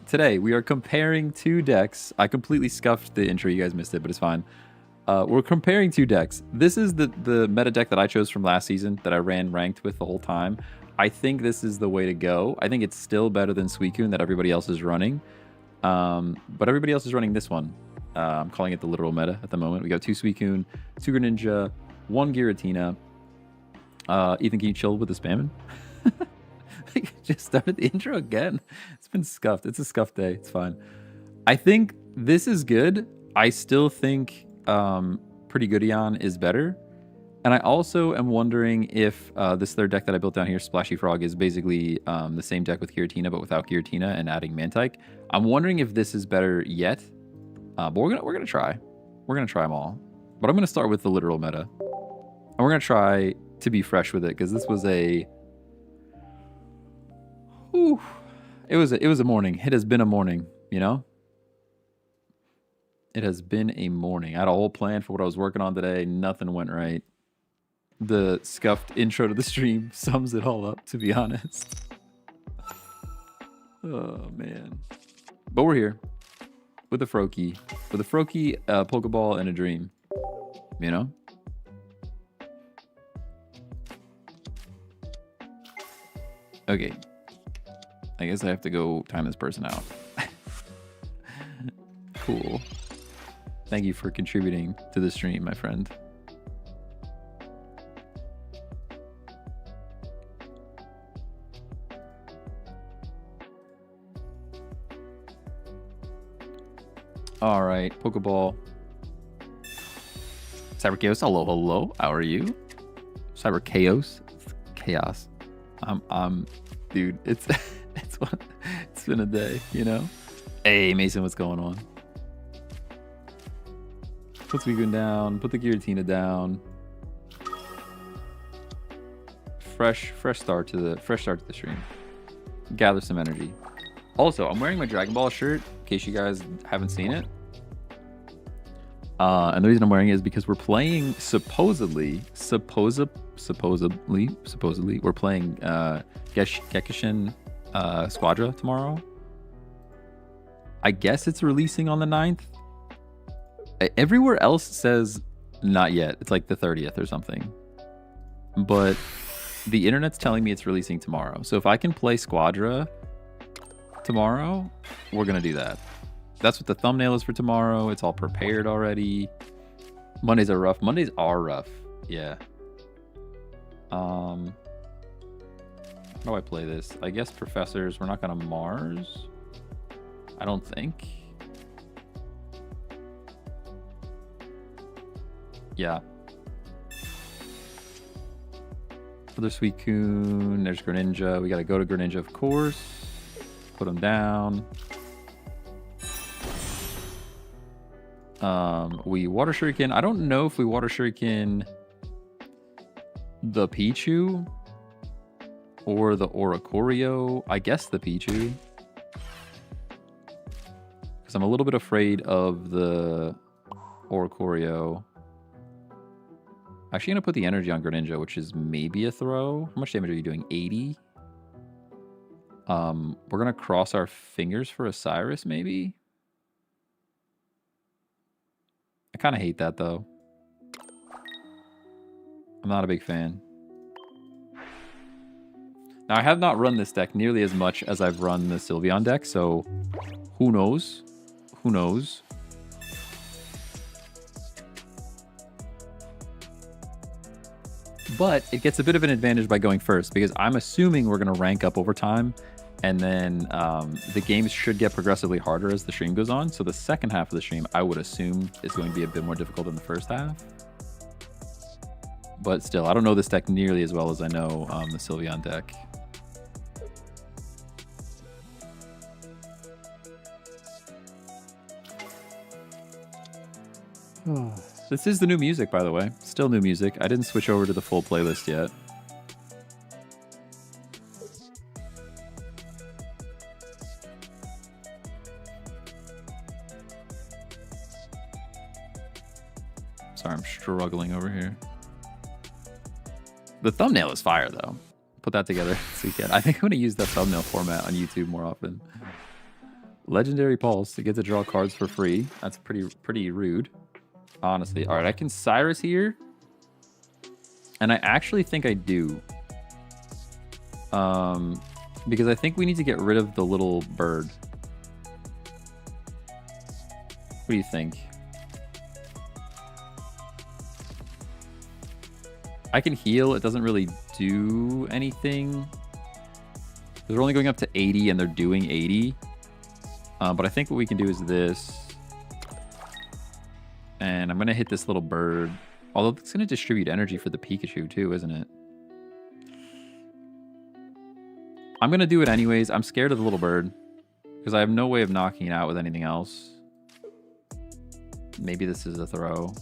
Today we are comparing two decks. I completely scuffed the intro. You guys missed it, but it's fine. We're comparing two decks. This is the meta deck that I chose from last season that I ran ranked with the whole time. I think this is the way to go. I think it's still better than Suicune that everybody else is running. But everybody else is running this one. I'm calling it the literal meta at the moment. We got two Suicune, two Greninja, one Giratina. Ethan, can you chill with the spamming? Just started the intro again. It's been scuffed. It's a scuffed day. It's fine. I think this is good. I still think Pretty Goodyon is better. And I also am wondering if this third deck that I built down here, Splashy Frog, is basically the same deck with Giratina, but without Giratina and adding Mantike. I'm wondering if this is better yet. But we're gonna try. We're gonna try them all. But I'm gonna start with the literal meta. And we're gonna try to be fresh with it, because this was a... Whew, it was a morning. It has been a morning, you know? It has been a morning. I had a whole plan for what I was working on today. Nothing went right. The scuffed intro to the stream sums it all up, to be honest. Oh, man. But we're here with a Froakie. With a Froakie, Pokeball, and a dream. You know? Okay. I guess I have to go time this person out. Cool. Thank you for contributing to the stream, my friend. All right, Pokeball. Cyber Chaos, hello, hello. How are you? Cyber Chaos, chaos. Dude, it's it's been a day, you know. Hey, Mason, what's going on? Put Suicune down. Put the Giratina down. Fresh start to the stream. Gather some energy. Also, I'm wearing my Dragon Ball shirt in case you guys haven't seen it. And the reason I'm wearing it is because we're playing supposedly we're playing Gekishin Squadra tomorrow. I guess it's releasing on the 9th. Everywhere else says not yet. It's like the 30th or something. But the internet's telling me it's releasing tomorrow. So if I can play Squadra tomorrow, we're gonna do that. That's what the thumbnail is for tomorrow. It's all prepared already. Mondays are rough. Mondays are rough. Yeah. How do I play this? I guess Professors. We're not gonna Mars. I don't think. Yeah. Other Suicune. There's Greninja. We gotta go to Greninja, of course. Put him down. We Water Shuriken. I don't know if we Water Shuriken the Pichu or the Oricorio. I guess the Pichu. Because I'm a little bit afraid of the Oricorio. Actually, I'm going to put the energy on Greninja, which is maybe a throw. How much damage are you doing? 80? We're going to cross our fingers for a Cyrus, maybe? I kind of hate that, though. I'm not a big fan. Now, I have not run this deck nearly as much as I've run the Sylveon deck, so who knows? Who knows? But it gets a bit of an advantage by going first, because I'm assuming we're going to rank up over time, and then the games should get progressively harder as the stream goes on. So the second half of the stream, I would assume, is going to be a bit more difficult than the first half. But still, I don't know this deck nearly as well as I know the Sylveon deck. This is the new music, by the way. Still new music. I didn't switch over to the full playlist yet. Sorry, I'm struggling over here. The thumbnail is fire, though. Put that together this weekend. I think I'm going to use that thumbnail format on YouTube more often. Legendary Pulse to get to draw cards for free. That's pretty rude, honestly. All right, I can Cyrus here. And I actually think I do. Because I think we need to get rid of the little bird. What do you think? I can heal. It doesn't really do anything. They're only going up to 80 and they're doing 80. But I think what we can do is this. And I'm going to hit this little bird. Although it's going to distribute energy for the Pikachu too, isn't it? I'm going to do it anyways. I'm scared of the little bird. Because I have no way of knocking it out with anything else. Maybe this is a throw.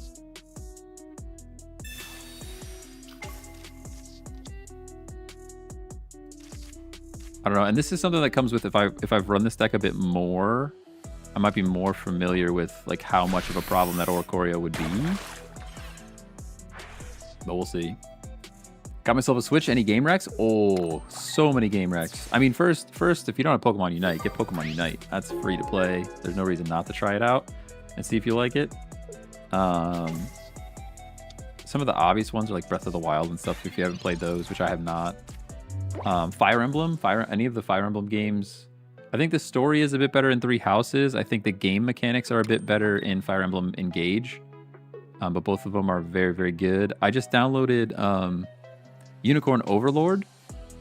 I don't know. And this is something that comes with if I've run this deck a bit more, I might be more familiar with like how much of a problem that Oricorio would be. But we'll see. Got myself a Switch. Any game wrecks? Oh, so many game wrecks. I mean, first, if you don't have Pokemon Unite, get Pokemon Unite. That's free to play. There's no reason not to try it out and see if you like it. Some of the obvious ones are like Breath of the Wild and stuff if you haven't played those, which I have not. Fire Emblem, any of the Fire Emblem games. I think the story is a bit better in Three Houses. I think the game mechanics are a bit better in Fire Emblem Engage. But both of them are very, very good. I just downloaded Unicorn Overlord,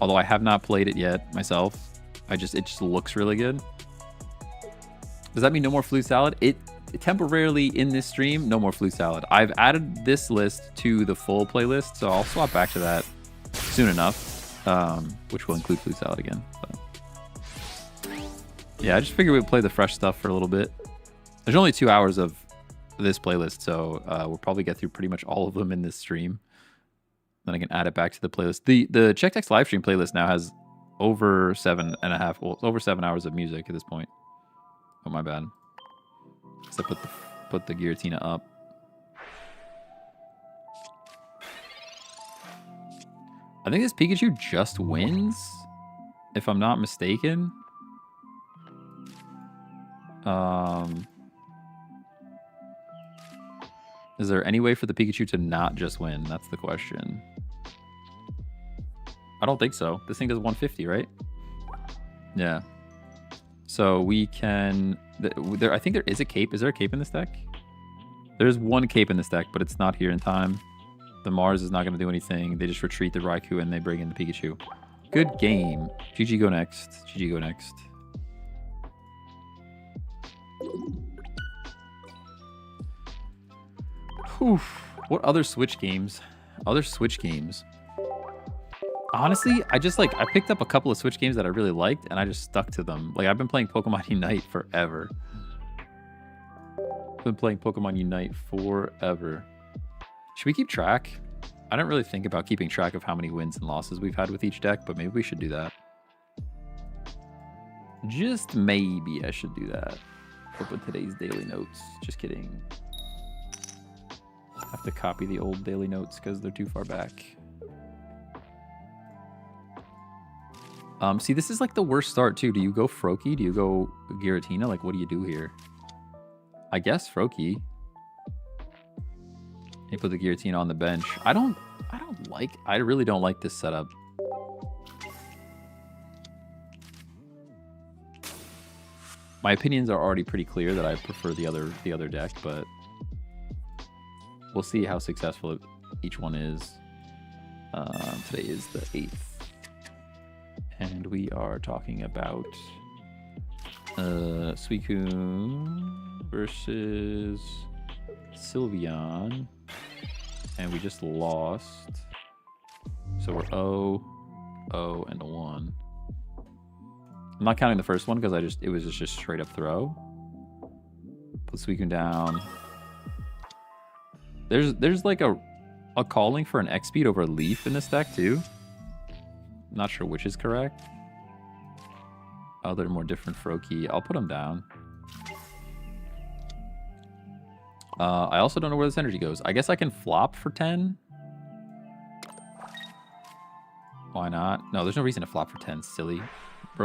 although I have not played it yet myself. It just looks really good. Does that mean no more Flute Salad? It temporarily in this stream, no more Flute Salad. I've added this list to the full playlist, so I'll swap back to that soon enough. Which will include Flute Salad again. But yeah, I just figured we'd play the fresh stuff for a little bit. There's only 2 hours of this playlist, so we'll probably get through pretty much all of them in this stream. Then I can add it back to the playlist. The Check Text live stream playlist now has over 7.5, well, over 7 hours of music at this point. Oh, my bad. So I put the Giratina up. I think this Pikachu just wins, if I'm not mistaken. Is there any way for the Pikachu to not just win? That's the question. I don't think so. This thing does 150, right? Yeah. So we can... I think there is a cape. Is there a cape in this deck? There's one cape in this deck, but it's not here in time. The Mars is not going to do anything. They just retreat the Raikou and they bring in the Pikachu. Good game. GG go next. GG go next. Whew. What other Switch games? Other Switch games. Honestly, I picked up a couple of Switch games that I really liked and I just stuck to them. Like, I've been playing Pokemon Unite forever. I've been playing Pokemon Unite forever. Should we keep track? I don't really think about keeping track of how many wins and losses we've had with each deck, but maybe we should do that. Just maybe I should do that. Open today's daily notes. Just kidding. I have to copy the old daily notes because they're too far back. See, this is like the worst start too. Do you go Froakie? Do you go Giratina? Like, what do you do here? I guess Froakie. You put the Giratina on the bench. I really don't like this setup. My opinions are already pretty clear that I prefer the other deck, but we'll see how successful each one is. Today is the 8th. And we are talking about Suicune versus Sylveon. And we just lost. So we're 0, 0, and a 1. I'm not counting the first one because it was just straight up throw. Put Suicune down. There's like a calling for an X speed over a leaf in this deck too. I'm not sure which is correct. Oh, they're more different Froakie. I'll put them down. I also don't know where this energy goes. I guess I can flop for 10. Why not? No, there's no reason to flop for 10. Silly.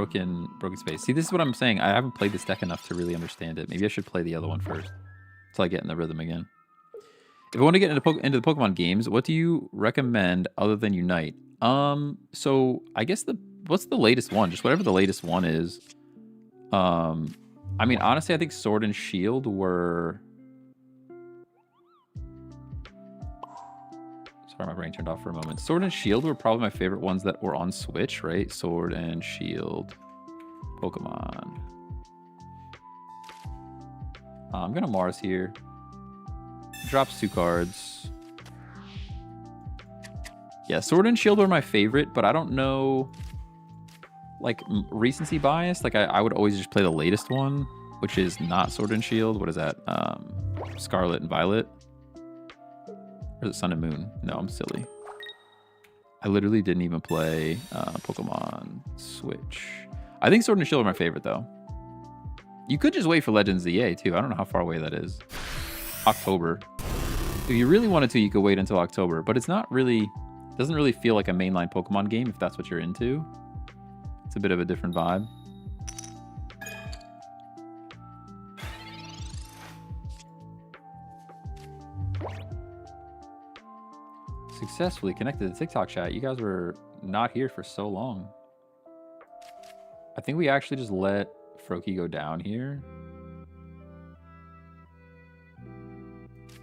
broken space. See, this is what I'm saying. I haven't played this deck enough to really understand it. Maybe I should play the other one first until I get in the rhythm again. If I want to get into the Pokemon games, what do you recommend other than Unite? So I guess what's the latest one? Just whatever the latest one is. I mean, honestly, I think Sword and Shield were... Sorry, my brain turned off for a moment. Sword and Shield were probably my favorite ones that were on Switch, right? Sword and Shield Pokemon. I'm going to Mars here. Drops 2 cards. Yeah, Sword and Shield were my favorite, but I don't know... Like, recency bias, like I would always just play the latest one, which is not Sword and Shield. What is that? Scarlet and Violet? Or is it Sun and Moon? No, I'm silly. I literally didn't even play Pokemon Switch. I think Sword and Shield are my favorite, though. You could just wait for Legends ZA, too. I don't know how far away that is. October. If you really wanted to, you could wait until October. But it's not really... doesn't really feel like a mainline Pokemon game, if that's what you're into. It's a bit of a different vibe. Successfully connected to TikTok chat. You guys were not here for so long. I think we actually just let Froakie go down here.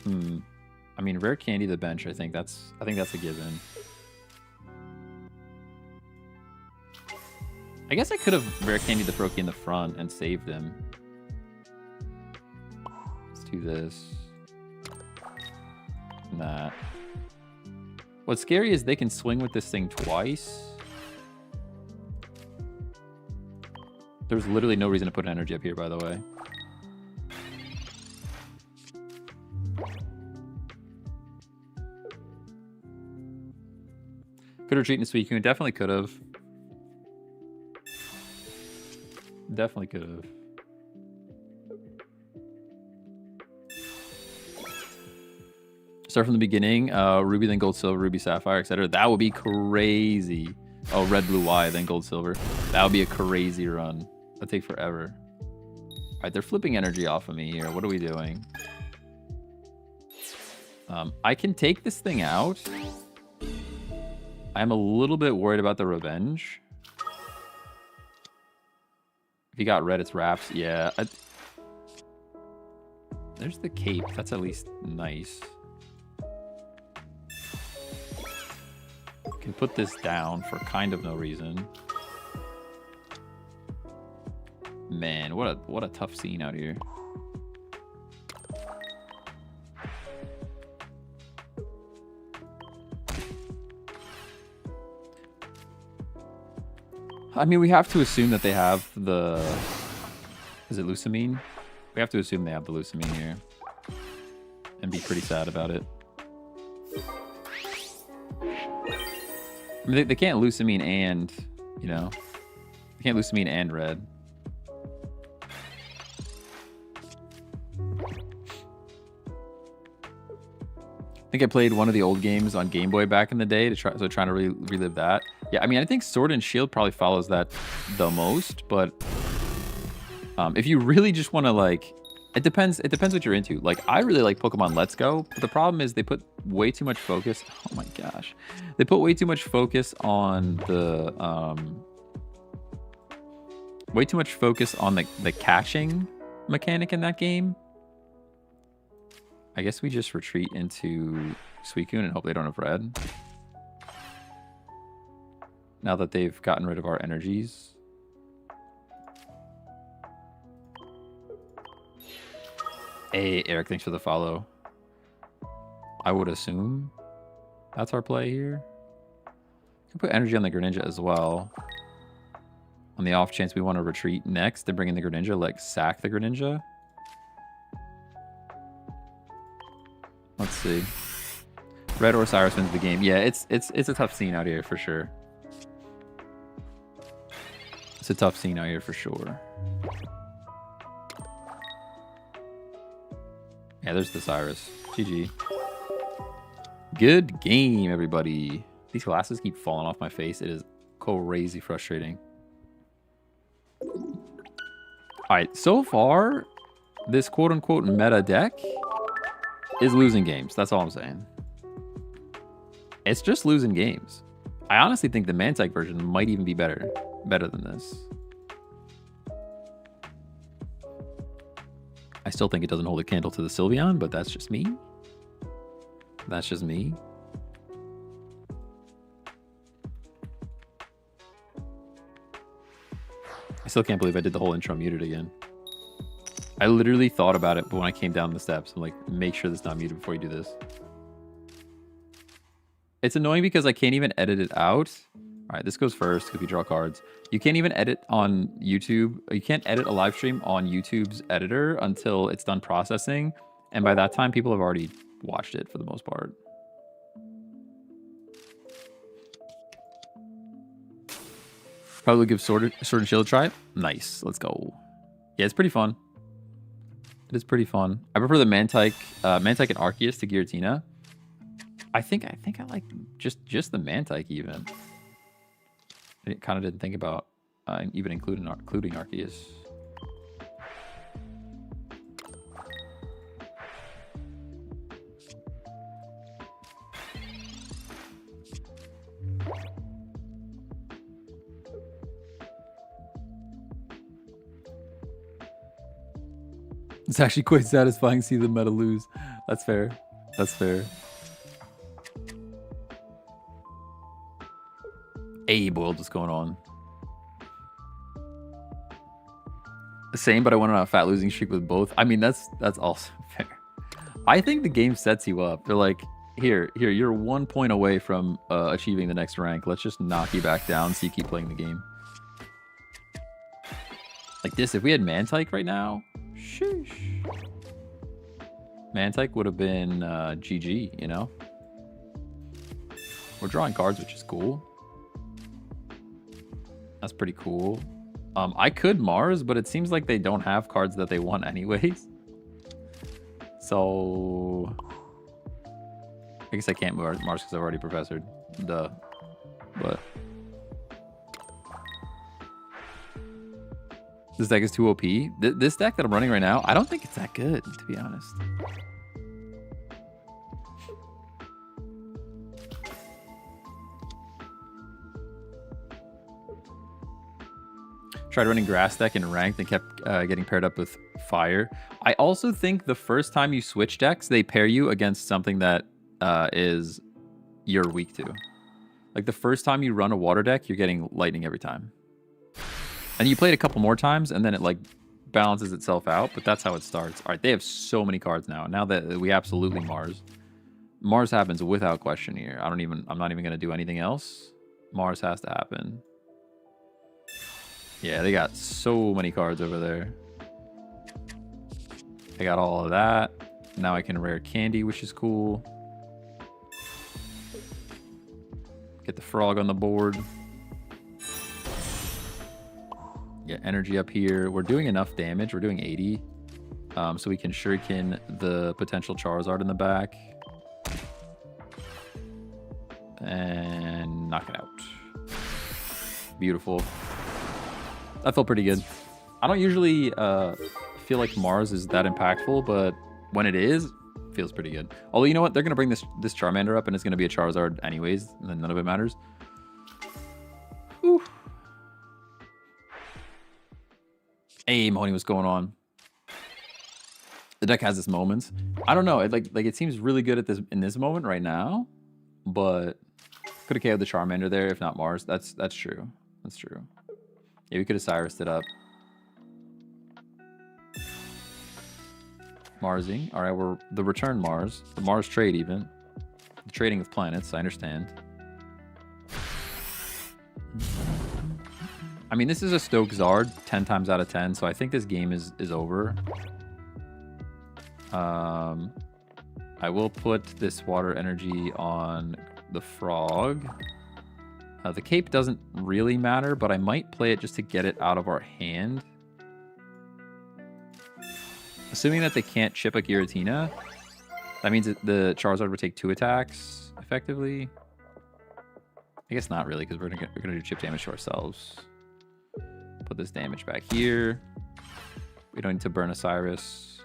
I mean, rare candy the bench. I think that's a given. I guess I could have rare candied the Froakie in the front and saved him. Let's do this. And that. What's scary is they can swing with this thing twice. There's literally no reason to put an energy up here, by the way. Could retreat into Suicune. Definitely could have. Definitely could have. Start from the beginning. Ruby, then Gold, Silver, Ruby, Sapphire, etc. That would be crazy. Oh, Red, Blue, Y, then Gold, Silver. That would be a crazy run. That'd take forever. All right, they're flipping energy off of me here. What are we doing? I can take this thing out. I'm a little bit worried about the revenge. If he got red, it's wraps. Yeah. There's the cape. That's at least nice. Can put this down for kind of no reason. Man, what a tough scene out here. I mean, we have to assume that they have the... Is it Lusamine? We have to assume they have the Lusamine here. And be pretty sad about it. I mean, they can't Lusamine and, you know... They can't Lusamine and red. I think I played one of the old games on Game Boy back in the day, trying to relive that. Yeah, I mean, I think Sword and Shield probably follows that the most, but if you really just want to, like, it depends what you're into. Like, I really like Pokemon Let's Go, but the problem is they put way too much focus. Oh my gosh, they put way too much focus on the the catching mechanic in that game. I guess we just retreat into Suicune and hope they don't have red. Now that they've gotten rid of our energies. Hey, Eric, thanks for the follow. I would assume that's our play here. We can put energy on the Greninja as well. On the off chance we want to retreat next and bring in the Greninja, like sack the Greninja. Let's see. Red or Cyrus wins the game. Yeah, it's a tough scene out here for sure. It's a tough scene out here for sure. Yeah, there's the Cyrus. GG. Good game, everybody. These glasses keep falling off my face. It is crazy frustrating. All right, so far, this quote-unquote meta deck is losing games. That's all I'm saying. It's just losing games. I honestly think the Mantike version might even be better than this. I still think it doesn't hold a candle to the Sylveon, but that's just me. That's just me. I still can't believe I did the whole intro muted again. I literally thought about it, but when I came down the steps, I'm like, make sure this is not muted before you do this. It's annoying because I can't even edit it out. All right, this goes first if you draw cards. You can't even edit on YouTube. You can't edit a live stream on YouTube's editor until it's done processing. And by that time, people have already watched it for the most part. Probably give Sword and Shield a try. Nice, let's go. Yeah, it's pretty fun. It is pretty fun. I prefer the Mantike and Arceus to Giratina. I think I like just the Mantike even. I kind of didn't think about even including Arceus. It's actually quite satisfying to see the meta lose. That's fair. That's fair. Hey, boiled, what's going on? Same, but I went on a fat losing streak with both. I mean, that's also fair. I think the game sets you up. They're like, here, you're 1 point away from achieving the next rank. Let's just knock you back down so you keep playing the game. Like this, if we had Mantike right now, sheesh. Mantike would have been GG, you know? We're drawing cards, which is cool. That's pretty cool. I could Mars, but it seems like they don't have cards that they want anyways. So I guess I can't move Mars because I've already professored. Duh. But this deck is too OP. This deck that I'm running right now, I don't think it's that good, to be honest. Tried running grass deck in ranked and kept getting paired up with fire. I also think the first time you switch decks, they pair you against something that is you're weak to. Like the first time you run a water deck, you're getting lightning every time. And you play it a couple more times and then it like balances itself out, but that's how it starts. All right, they have so many cards now. Now that we absolutely Mars. Mars happens without question here. I'm not even going to do anything else. Mars has to happen. Yeah, they got so many cards over there. I got all of that. Now I can rare candy, which is cool. Get the frog on the board. Get energy up here. We're doing enough damage. We're doing 80. So we can shuriken the potential Charizard in the back. And knock it out. Beautiful. That felt pretty good. I don't usually feel like Mars is that impactful, but when it is, it feels pretty good. Although, you know what? They're going to bring this Charmander up, and it's going to be a Charizard anyways, and then none of it matters. Whew. Hey, Mahoney, what's going on? The deck has its moments. I don't know. It seems really good at in this moment right now, but could have KO'd the Charmander there, if not Mars. That's true. That's true. Yeah, we could have Cyrus'd it up. Marsing. All right, we're the return Mars. The Mars trade even. The trading of planets, I understand. I mean, this is a Stoke Zard 10 times out of 10, so I think this game is over. I will put this water energy on the frog. The cape doesn't really matter, but I might play it just to get it out of our hand. Assuming that they can't chip a Giratina, that means that the Charizard would take 2 attacks, effectively. I guess not really, because we're gonna do chip damage to ourselves. Put this damage back here. We don't need to burn a Cyrus.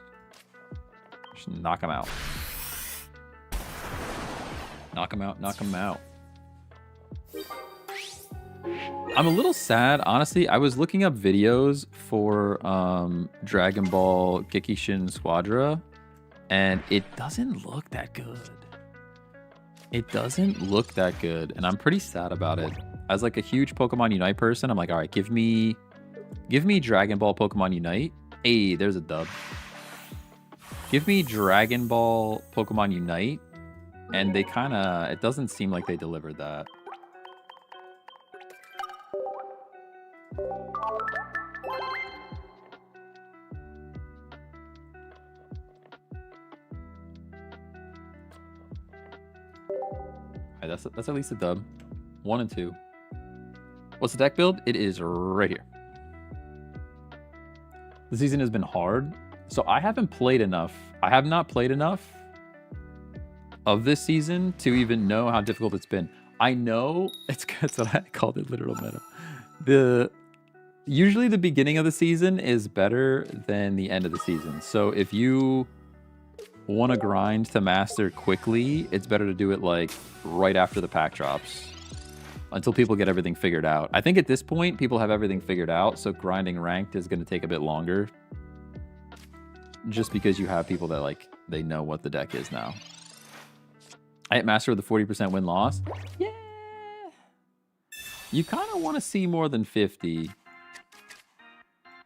Just knock him out. Knock him out, knock him out. I'm a little sad, honestly. I was looking up videos for Dragon Ball Kikishin Squadra, and it doesn't look that good. It doesn't look that good, and I'm pretty sad about it. As like a huge Pokemon Unite person, I'm like, all right, give me Dragon Ball Pokemon Unite. Hey, there's a dub. Give me Dragon Ball Pokemon Unite, and they kind of, it doesn't seem like they delivered that. Right, that's at least a dub. 1 and 2. What's the deck build? It is right here. The season has been hard, so I haven't played enough. I have not played enough of this season to even know how difficult it's been. I know that's what I called it, literal meta. Usually the beginning of the season is better than the end of the season. So if you want to grind to master quickly, it's better to do it like right after the pack drops until people get everything figured out. I think at this point people have everything figured out, so grinding ranked is going to take a bit longer just because you have people that like they know what the deck is now. I hit master with a 40% win loss. Yeah, you kind of want to see more than 50.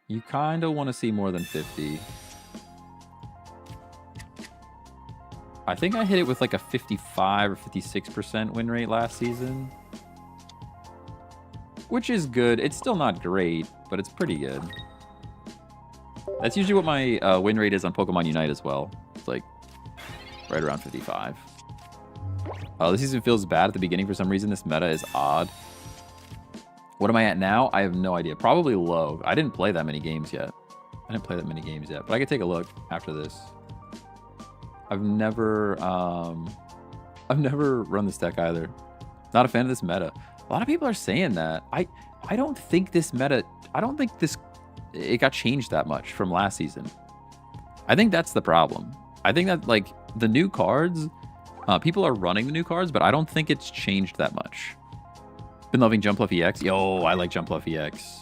You kind of want to see more than 50. I think I hit it with like a 55 or 56% win rate last season, which is good. It's still not great, but it's pretty good. That's usually what my win rate is on Pokemon Unite as well. It's like right around 55. This season feels bad at the beginning for some reason. This meta is odd. What am I at now? I have no idea. Probably low. I didn't play that many games yet. But I could take a look after this. I've never run this deck either. Not a fan of this meta. A lot of people are saying that. I don't think this meta, it got changed that much from last season. I think that's the problem. I think that like the new cards, people are running the new cards, but I don't think it's changed that much. Been loving Jumpluff EX. Yo, I like Jumpluff EX.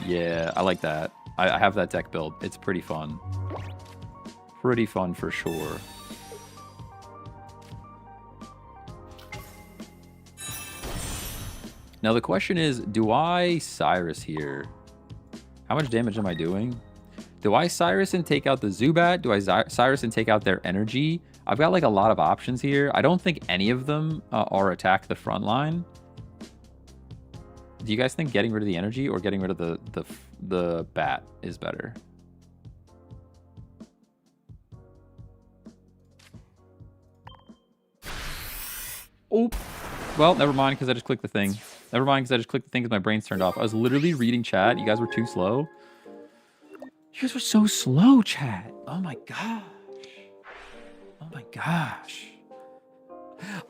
Yeah, I like that. I have that deck build. It's pretty fun. Pretty fun for sure. Now the question is, do I Cyrus here? How much damage am I doing? Do I Cyrus and take out the Zubat? Do I Cyrus and take out their energy? I've got like a lot of options here. I don't think any of them are attack the front line. Do you guys think getting rid of the energy or getting rid of the bat is better? Oh, well, never mind because I just clicked the thing. Never mind because I just clicked the thing because my brain's turned off. I was literally reading chat. You guys were too slow. You guys were so slow, chat. Oh my gosh. Oh my gosh.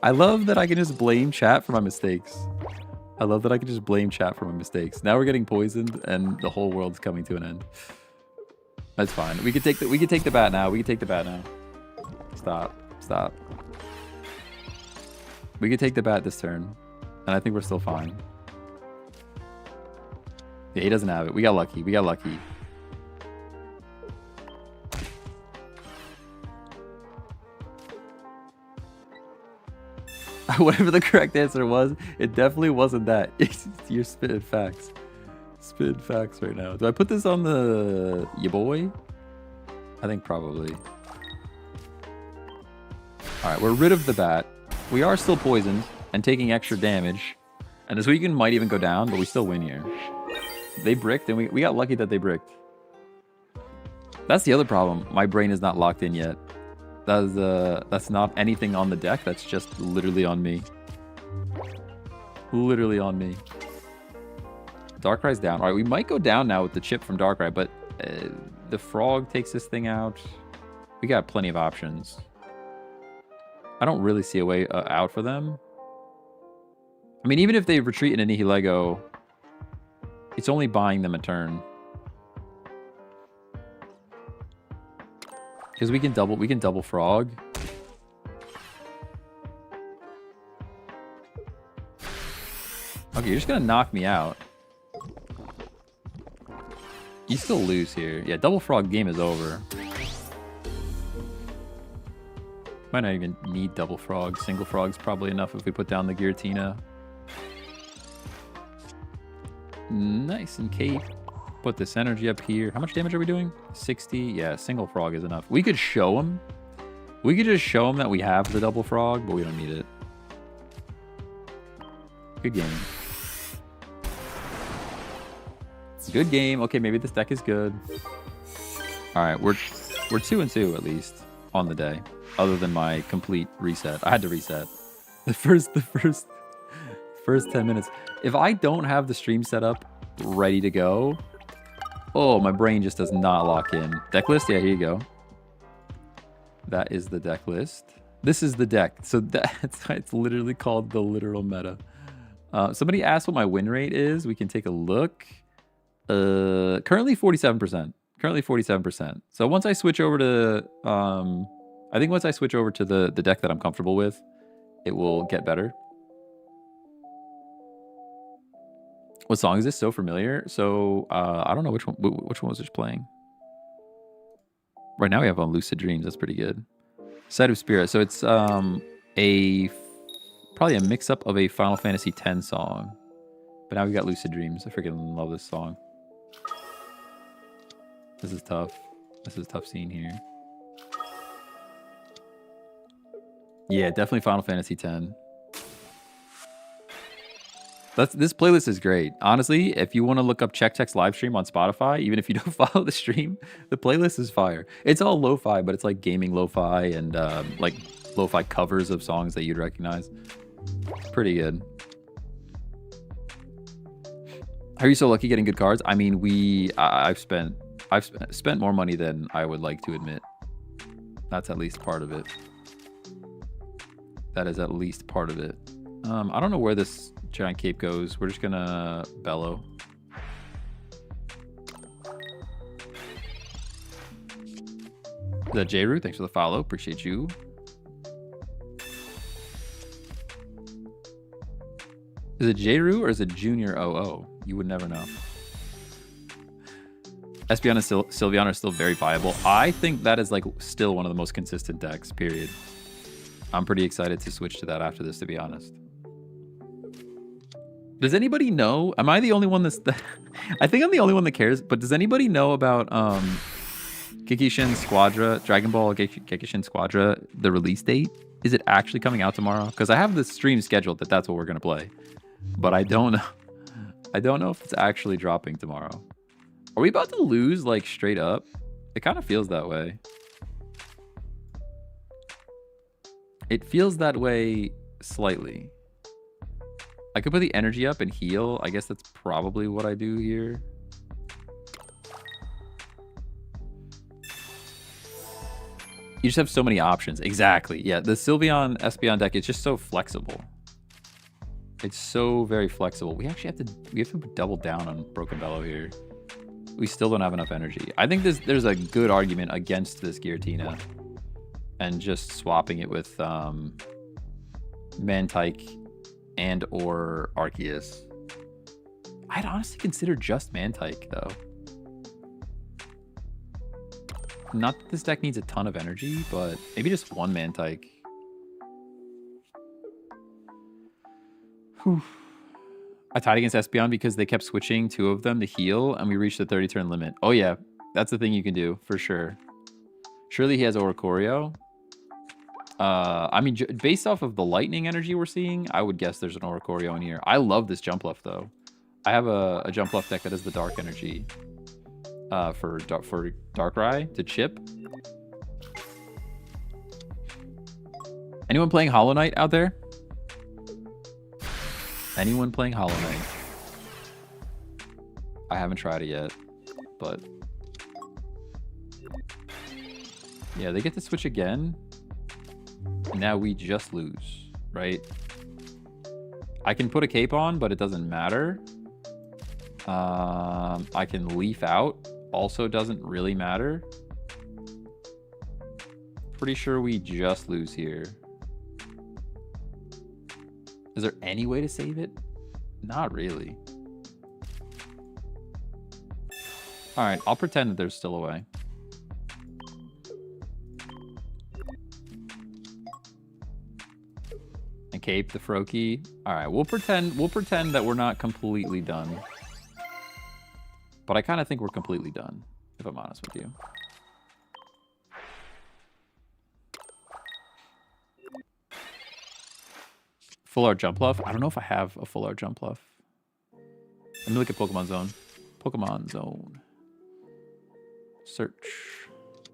I love that I can just blame chat for my mistakes. I love that I can just blame chat for my mistakes. Now we're getting poisoned and the whole world's coming to an end. That's fine. We could take the bat now. We can take the bat now. Stop. We could take the bat this turn. And I think we're still fine. Yeah, he doesn't have it. We got lucky. Whatever the correct answer was, it definitely wasn't that. You're spitting facts. Spitting facts right now. Do I put this on the ya boy? I think probably. Alright, we're rid of the bat. We are still poisoned and taking extra damage. And this weekend might even go down, but we still win here. They bricked, and we got lucky that they bricked. That's the other problem. My brain is not locked in yet. That's not anything on the deck. That's just literally on me. Literally on me. Darkrai's down. All right, we might go down now with the chip from Darkrai, but the frog takes this thing out. We got plenty of options. I don't really see a way out for them. I mean, even if they retreat in a Nihilego, it's only buying them a turn. Because we can double frog. Okay, you're just gonna knock me out. You still lose here. Yeah, double frog game is over. Might not even need double frog. Single frog's probably enough if we put down the Giratina. Nice and cape. Put this energy up here. How much damage are we doing? 60. Yeah, single frog is enough. We could show him. We could just show him that we have the double frog, but we don't need it. Good game. Good game. Okay, maybe this deck is good. All right, we're 2-2 at least on the day. Other than my complete reset. I had to reset. The first 10 minutes. If I don't have the stream set up ready to go, oh, my brain just does not lock in. Deck list? Yeah, here you go. That is the deck list. This is the deck. So it's literally called the literal meta. Somebody asked what my win rate is. We can take a look. Currently 47%. Currently 47%. So once I switch over to I think once I switch over to the deck that I'm comfortable with, it will get better. What song is this? So familiar. So I don't know which one was just playing. Right now we have on Lucid Dreams. That's pretty good. Side of Spirit. So it's probably a mix-up of a Final Fantasy X song. But now we got Lucid Dreams. I freaking love this song. This is tough. This is a tough scene here. Yeah, definitely Final Fantasy X. This playlist is great. Honestly, if you want to look up Chek's live stream on Spotify, even if you don't follow the stream, the playlist is fire. It's all lo-fi, but it's like gaming lo-fi and like lo-fi covers of songs that you'd recognize. Pretty good. How are you so lucky getting good cards? I mean, I've spent more money than I would like to admit. That's at least part of it. That is at least part of it. I don't know where this giant cape goes. We're just gonna bellow. The J-Ru, thanks for the follow. Appreciate you. Is it J-Ru or is it Junior OO? You would never know. Espeon and Sylveon are still very viable. I think that is like still one of the most consistent decks, period. I'm pretty excited to switch to that after this, to be honest. Does anybody know? Am I the only one that's... I think I'm the only one that cares, but does anybody know about Kikishin Squadra, Dragon Ball Kikishin Squadra, the release date? Is it actually coming out tomorrow? Because I have the stream scheduled that's what we're going to play. But I don't know. I don't know if it's actually dropping tomorrow. Are we about to lose, like, straight up? It kind of feels that way. It feels that way slightly. I could put the energy up and heal. I guess that's probably what I do here. You just have so many options. Exactly. Yeah, the Sylveon Espeon deck is just so flexible. It's so very flexible. We actually have to double down on Broken Bellow here. We still don't have enough energy. I think there's a good argument against this Giratina and just swapping it with Mantike and or Arceus. I'd honestly consider just Mantike though. Not that this deck needs a ton of energy, but maybe just one Mantike. Whew. I tied against Espeon because they kept switching two of them to heal, and we reached the 30-turn limit. Oh yeah, that's the thing you can do, for sure. Surely he has Oricorio. I mean, based off of the lightning energy we're seeing, I would guess there's an Oricorio in here. I love this Jumpluff, though. I have a Jumpluff deck that has the dark energy for Darkrai to chip. Anyone playing Hollow Knight out there? Anyone playing Hollow Knight? I haven't tried it yet, but... yeah, they get to switch again. Now we just lose, right? I can put a cape on, but it doesn't matter. I can leaf out. Also doesn't really matter. pretty sure we just lose here. Is there any way to save it? Not really. All right, I'll pretend that there's still a way. And cape the Froakie. All right, we'll pretend that we're not completely done. But I kind of think we're completely done, if I'm honest with you. Full art Jumpluff? I don't know if I have a full art Jumpluff. Let me look at Pokemon Zone. Pokemon Zone. Search.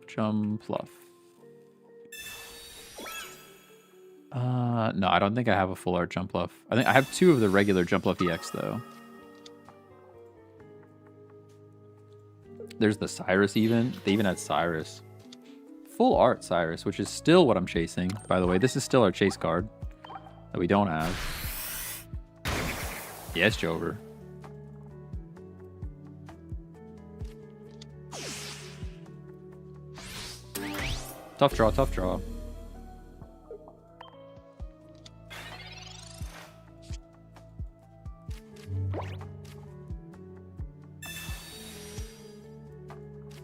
Jumpluff. No, I don't think I have a full art Jumpluff. I think I have 2 of the regular Jumpluff EX though. There's the Cyrus even. They even had Cyrus. Full art Cyrus, which is still what I'm chasing. By the way, this is still our chase card that we don't have. Yes, Jover. Tough draw, tough draw.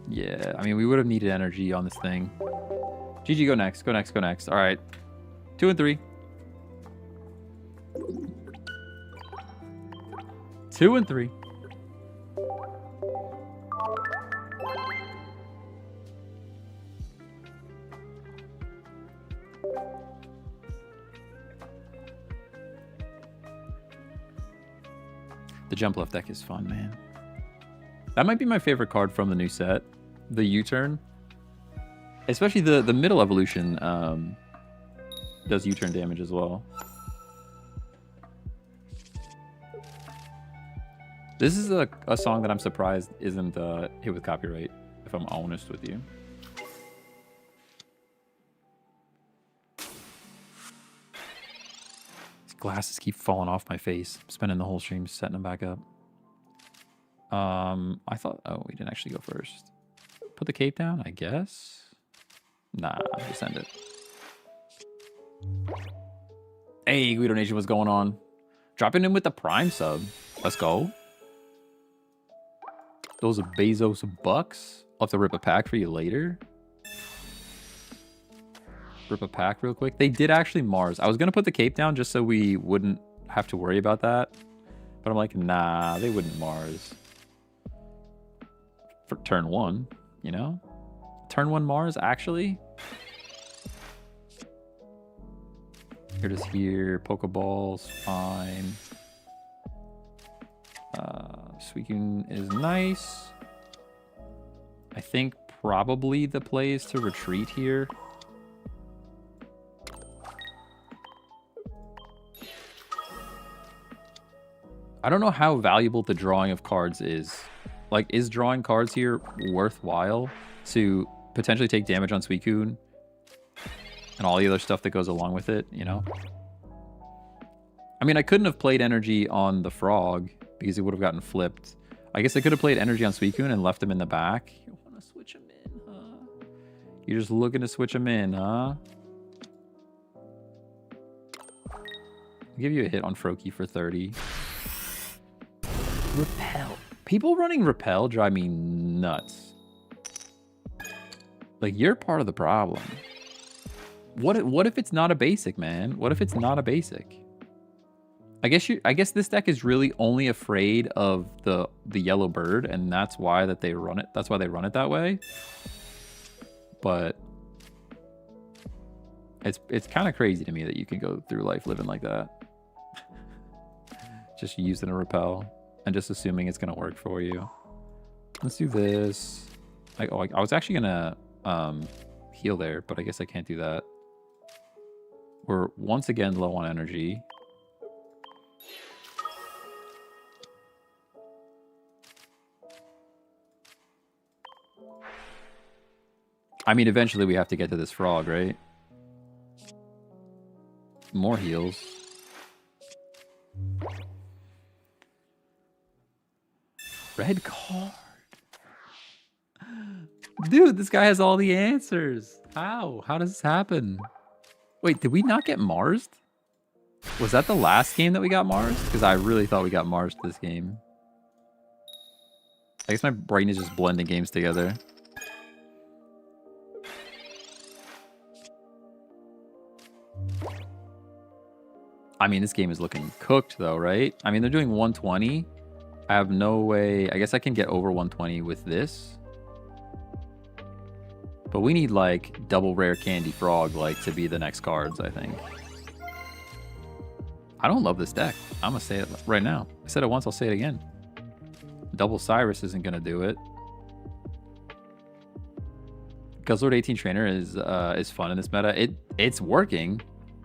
Yeah, I mean, we would have needed energy on this thing. GG, go next, go next, go next. All right. 2 and 3. 2 and 3. The Jumpluff deck is fun, man. That might be my favorite card from the new set. The U-turn. Especially the middle evolution does U-turn damage as well. This is a song that I'm surprised isn't hit with copyright, if I'm honest with you. These glasses keep falling off my face. I'm spending the whole stream setting them back up. I thought, oh, we didn't actually go first. Put the cape down, I guess. Nah, just end it. Hey, Guido Nation, what's going on? Dropping in with the Prime sub. Let's go. Those are Bezos bucks. I'll have to rip a pack for you later. Rip a pack real quick. They did actually Mars. I was going to put the cape down just so we wouldn't have to worry about that. But I'm like, nah, they wouldn't Mars. For turn 1, you know? Turn 1 Mars, actually? Here it is here. Pokeballs, fine. Suicune is nice. I think probably the play is to retreat here. I don't know how valuable the drawing of cards is. Like, is drawing cards here worthwhile to potentially take damage on Suicune and all the other stuff that goes along with it, you know? I mean, I couldn't have played energy on the frog because it would have gotten flipped. I guess I could have played energy on Suicune and left him in the back. You want to switch him in, huh? You're just looking to switch him in, huh? I'll give you a hit on Froakie for 30. Repel. People running Repel drive me nuts. Like, you're part of the problem. What if it's not a basic, man? What if it's not a basic? I guess this deck is really only afraid of the yellow bird, and that's why they run it. That's why they run it that way. But it's kind of crazy to me that you can go through life living like that. Just using a Repel and just assuming it's gonna work for you. Let's do this. I was actually gonna heal there, but I guess I can't do that. We're once again low on energy. I mean, eventually we have to get to this frog, right? More heals. Red card. Dude, this guy has all the answers. How? How does this happen? Wait, did we not get Marsed? Was that the last game that we got Marsed? Because I really thought we got Marsed this game. I guess my brain is just blending games together. I mean, this game is looking cooked though, right? I mean, they're doing 120. I have no way. I guess I can get over 120 with this. But we need like double rare candy frog like to be the next cards, I think. I don't love this deck. I'm gonna say it right now. I said it once, I'll say it again. Double Cyrus isn't gonna do it. Guzzlord 18 Trainer is fun in this meta. It's working.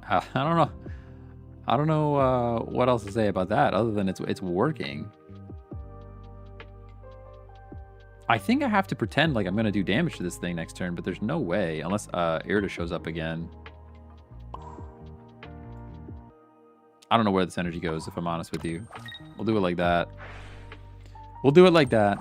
I don't know. I don't know what else to say about that other than it's working. I think I have to pretend like I'm going to do damage to this thing next turn, but there's no way unless Irida shows up again. I don't know where this energy goes, if I'm honest with you. We'll do it like that. We'll do it like that.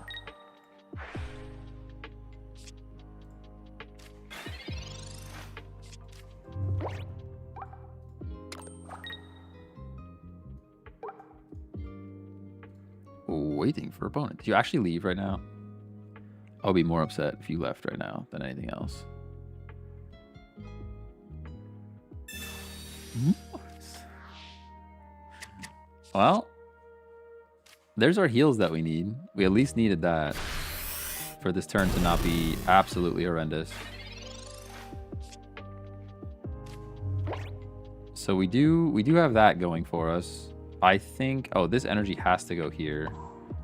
Waiting for opponent. Did you actually leave right now? I'll be more upset if you left right now than anything else. Well, there's our heals that we need. We at least needed that for this turn to not be absolutely horrendous. So we do have that going for us. I think, oh, this energy has to go here.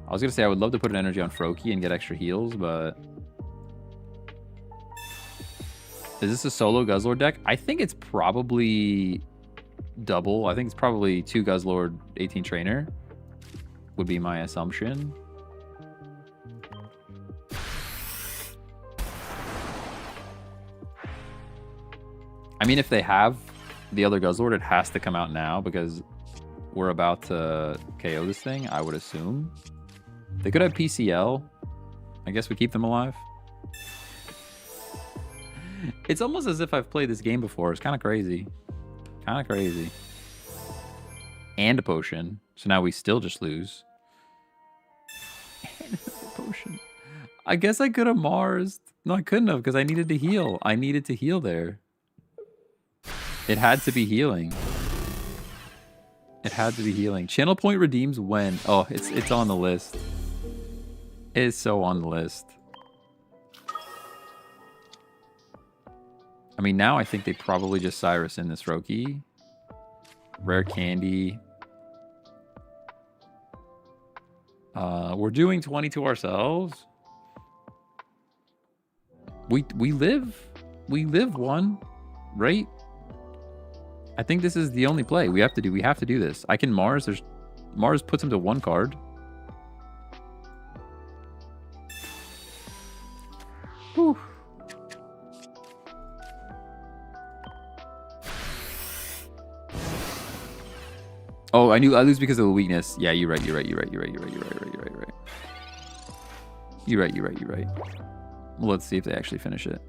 I was gonna say I would love to put an energy on Froakie and get extra heals, but is this a solo Guzzlord deck? I think it's probably double. I think it's probably 2 Guzzlord 18 Trainer would be my assumption. I mean, if they have the other Guzzlord, it has to come out now because we're about to KO this thing, I would assume. They could have PCL. I guess we keep them alive. It's almost as if I've played this game before. It's kind of crazy. Kind of crazy. And a potion. So now we still just lose. And another potion. I guess I could have Marsed. No, I couldn't have because I needed to heal. I needed to heal there. It had to be healing. It had to be healing. Channel point redeems when? Oh, it's on the list. It's so on the list. I mean, now I think they probably just Cyrus in this Froakie. Rare candy. We're doing 20 to ourselves. We live one, right? I think this is the only play we have to do. We have to do this. I can Mars. Mars puts him to 1 card. Whew. Oh, I lose because of the weakness. Yeah, you're right. You're right. Well, let's see if they actually finish it.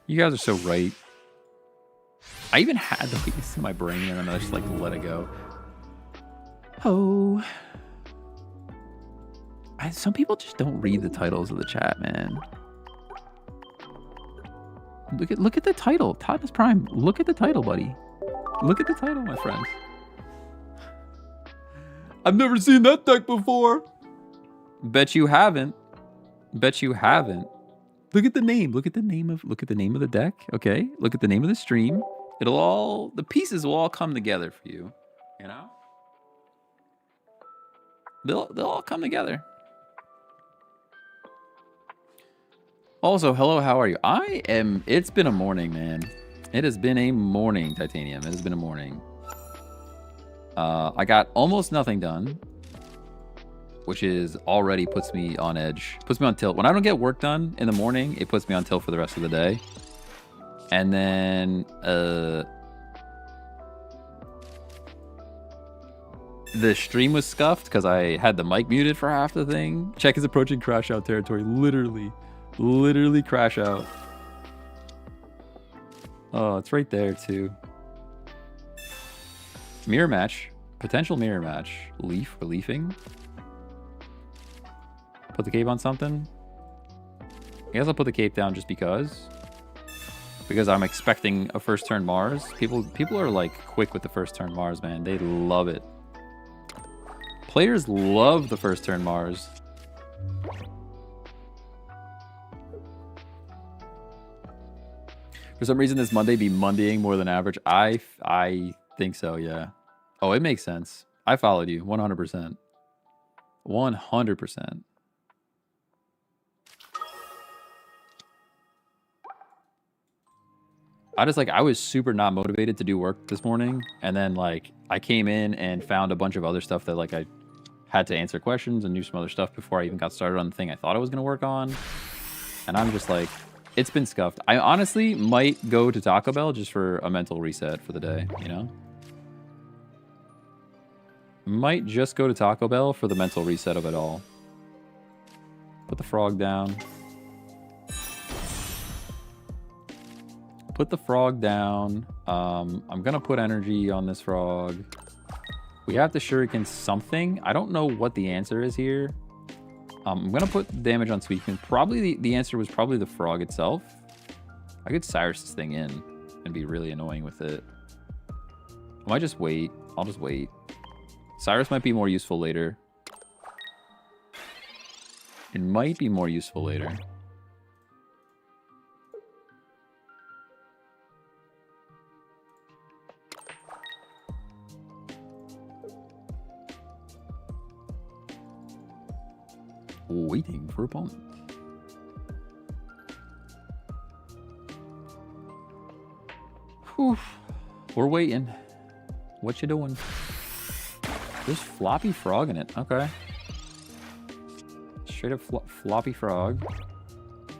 You guys are so right. I even had the weakness in my brain and then I just like let it go. Oh. Some people just don't read the titles of the chat, man. Look at the title. Todd's Prime. Look at the title, buddy. Look at the title, my friends. I've never seen that deck before. Bet you haven't. Bet you haven't. Look at the name. Look at the name of the deck. Okay. Look at the name of the stream. The pieces will all come together for you. You know? They'll all come together. Also, hello, how are you? It's been a morning, man. It has been a morning, Titanium. It has been a morning. I got almost nothing done, which is already puts me on edge. Puts me on tilt. When I don't get work done in the morning, it puts me on tilt for the rest of the day. And then, The stream was scuffed because I had the mic muted for half the thing. Chek is approaching crash out territory. Literally crash out. Oh, it's right there too. Mirror match. Potential mirror match. Leaf or leafing. Put the cape on something. I guess I'll put the cape down just because. Because I'm expecting a first turn Mars. People are like quick with the first turn Mars, man. They love it. Players love the first turn Mars. For some reason, this Monday be Mondaying more than average. I think so, yeah. Oh, it makes sense. I followed you, 100%. 100%. I was super not motivated to do work this morning. And then, like, I came in and found a bunch of other stuff that, like, I had to answer questions and do some other stuff before I even got started on the thing I thought I was going to work on. And I'm just like, it's been scuffed. I honestly might go to Taco Bell just for a mental reset for the day, you know? Might just go to Taco Bell for the mental reset of it all. Put the frog down. Put the frog down. I'm going to put energy on this frog. We have to shuriken something. I don't know what the answer is here. I'm going to put damage on Suicune. Probably the answer was probably the frog itself. I could Cyrus this thing in and be really annoying with it. I might just wait. I'll just wait. Cyrus might be more useful later. It might be more useful later. Waiting for opponent. Whew. We're waiting. What you doing? There's floppy frog in it. Okay. Straight up floppy frog.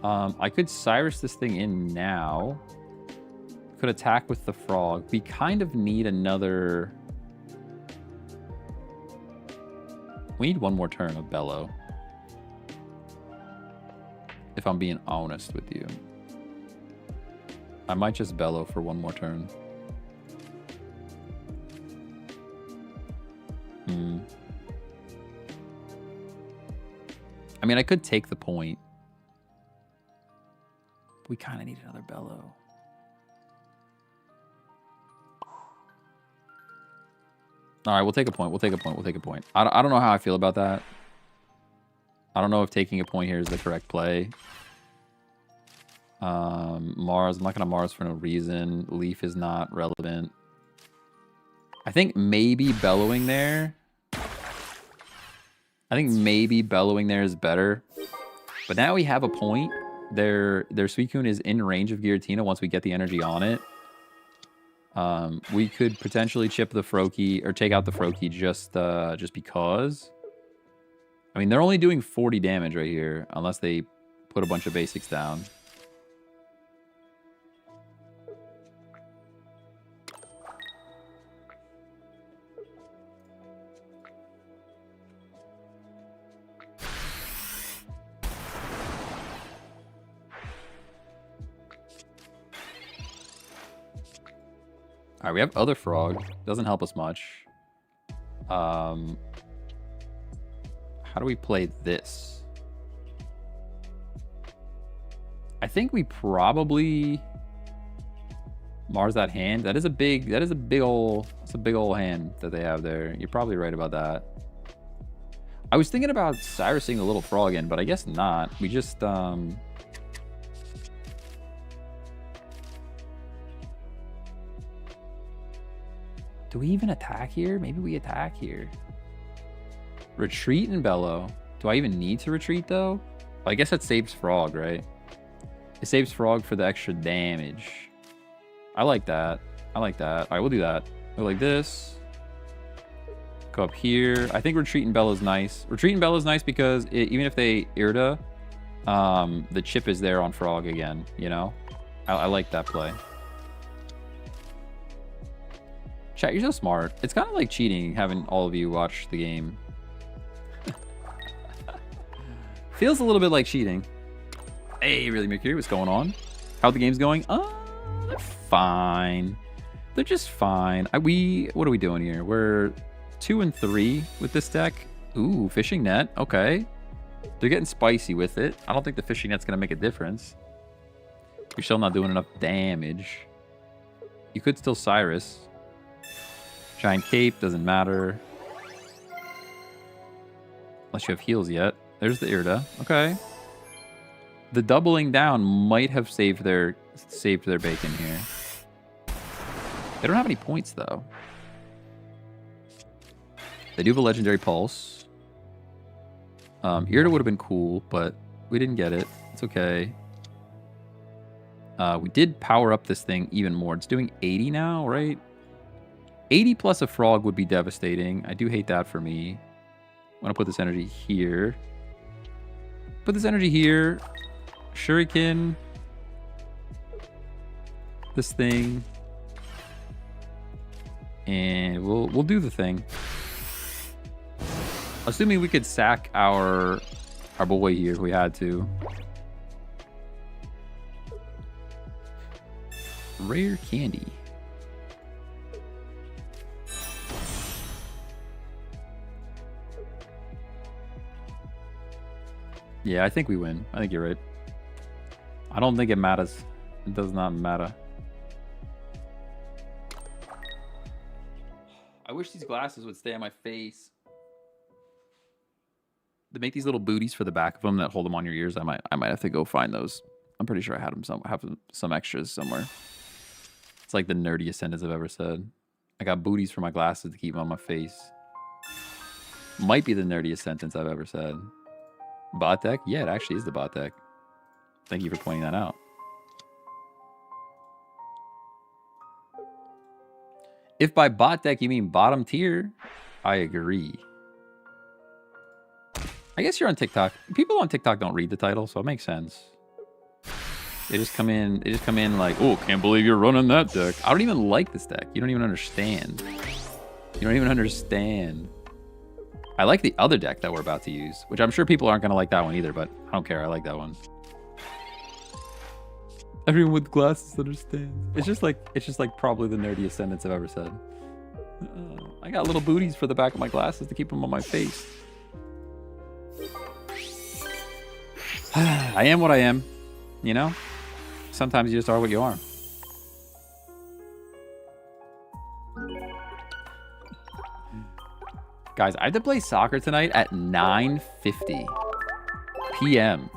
I could Cyrus this thing in now. Could attack with the frog. We kind of need another... We need one more turn of Bellow. If I'm being honest with you. I might just Bellow for one more turn. I mean, I could take the point. We kind of need another Bellow. All right, we'll take a point. We'll take a point. We'll take a point. I don't know how I feel about that. I don't know if taking a point here is the correct play. Mars, I'm not going to Mars for no reason. Leaf is not relevant. I think maybe Bellowing there. I think maybe Bellowing there is better. But now we have a point. Their Suicune is in range of Giratina once we get the energy on it. We could potentially chip the Froakie or take out the Froakie just because. I mean, they're only doing 40 damage right here, unless they put a bunch of basics down. All right, we have other frog. Doesn't help us much. How do we play this? I think we probably Mars that hand. That is a big ol' hand that they have there. You're probably right about that. I was thinking about Cyrusing the little frog in, but I guess not. We just do we even attack here? Maybe we attack here. Retreat and Bellow. Do I even need to retreat though? Well, I guess that saves Frog, right? It saves Frog for the extra damage. I like that. I like that. All right, we'll do that. Go like this. Go up here. I think Retreat and Bellow is nice. Retreat and Bellow is nice because even if they Irida, the chip is there on Frog again, you know? I like that play. Chat, you're so smart. It's kind of like cheating having all of you watch the game. Feels a little bit like cheating. Hey, really, Mercury, what's going on? How the game's going? They're fine. They're just fine. What are we doing here? We're 2 and 3 with this deck. Ooh, fishing net. Okay. They're getting spicy with it. I don't think the fishing net's going to make a difference. You're still not doing enough damage. You could still Cyrus. Giant Cape, doesn't matter. Unless you have heals yet. There's the Irida. Okay. The doubling down might have saved their bacon here. They don't have any points, though. They do have a Legendary Pulse. Irida would have been cool, but we didn't get it. It's okay. We did power up this thing even more. It's doing 80 now, right? 80 plus a frog would be devastating. I do hate that for me. I'm going to put this energy here. Put this energy here. Shuriken. This thing. And we'll do the thing. Assuming we could sack our boy here if we had to. Rare candy. Yeah, I think we win. I think you're right. I don't think it matters. It does not matter. I wish these glasses would stay on my face. They make these little booties for the back of them that hold them on your ears. I might have to go find those. I'm pretty sure I had them have some extras somewhere. It's like the nerdiest sentence I've ever said. I got booties for my glasses to keep them on my face. Might be the nerdiest sentence I've ever said. Bot deck? Yeah, it actually is the bot deck. Thank you for pointing that out. If by bot deck you mean bottom tier, I agree. I guess you're on TikTok. People on TikTok don't read the title, so it makes sense. They just come in like, oh, can't believe you're running that deck. I don't even like this deck. You don't even understand. You don't even understand. I like the other deck that we're about to use, which I'm sure people aren't going to like that one either, but I don't care. I like that one. Everyone with glasses understands. It's just like probably the nerdiest sentence I've ever said. I got little booties for the back of my glasses to keep them on my face. I am what I am, you know? Sometimes you just are what you are. Guys, I have to play soccer tonight at 9:50 p.m.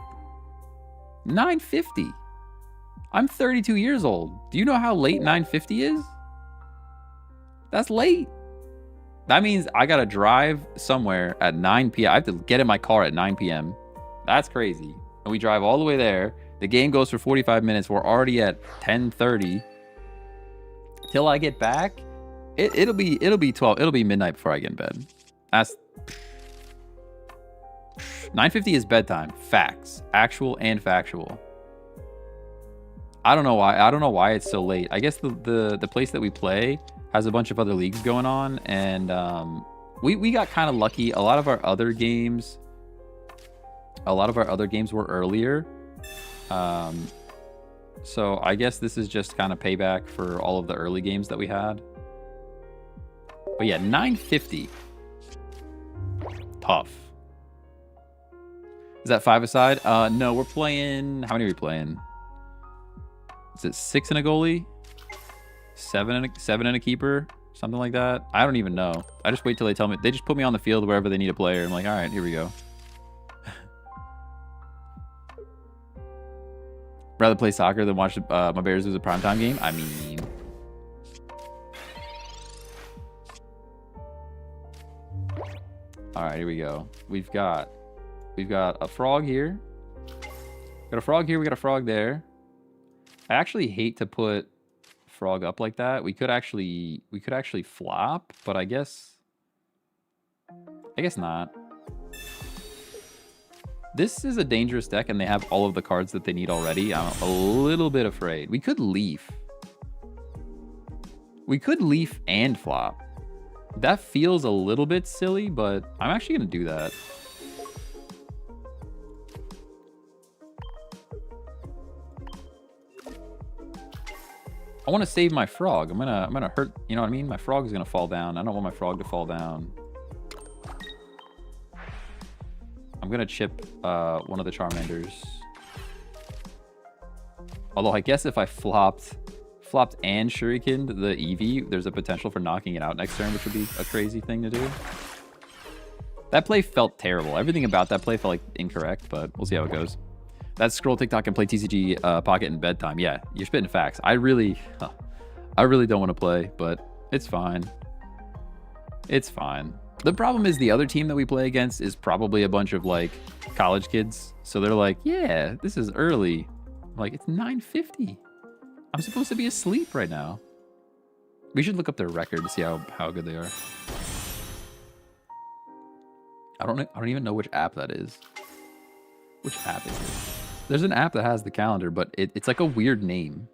9:50. I'm 32 years old. Do you know how late 9:50 is? That's late. That means I gotta drive somewhere at 9 p.m. I have to get in my car at 9 p.m. That's crazy. And we drive all the way there. The game goes for 45 minutes. We're already at 10:30. Till I get back, it'll be 12. It'll be midnight before I get in bed. That's 9:50 is bedtime. Facts, actual and factual. I don't know why it's so late. I guess the place that we play has a bunch of other leagues going on, and we got kind of lucky. A lot of our other games were earlier. So I guess this is just kind of payback for all of the early games that we had. But yeah, 9:50. Tough. Is that 5-a-side? No, we're playing... How many are we playing? Is it 6 and a goalie? 7 and a keeper? Something like that? I don't even know. I just wait till they tell me. They just put me on the field wherever they need a player. I'm like, all right, here we go. Rather play soccer than watch my Bears lose a primetime game? I mean... All right, here we go. We've got a frog here. Got a frog here. We got a frog there. I actually hate to put frog up like that. We could actually flop, but I guess not. This is a dangerous deck, and they have all of the cards that they need already. I'm a little bit afraid. We could leaf. We could leaf and flop. That feels a little bit silly, but I'm actually going to do that. I want to save my frog. I'm gonna hurt, you know what I mean? My frog is gonna fall down. I don't want my frog to fall down. I'm gonna chip one of the Charmanders. Although I guess if I flopped and Shurikened the Eevee, there's a potential for knocking it out next turn, which would be a crazy thing to do. That play felt terrible. Everything about that play felt like incorrect, but we'll see how it goes. That's scroll TikTok and play TCG Pocket in bedtime. Yeah, you're spitting facts. I really don't want to play, but it's fine. It's fine. The problem is the other team that we play against is probably a bunch of like college kids. So they're like, yeah, this is early. I'm like, it's 9:50. I'm supposed to be asleep right now. We should look up their record to see how good they are. I don't even know which app that is. Which app is it? There's an app that has the calendar, but it's like a weird name.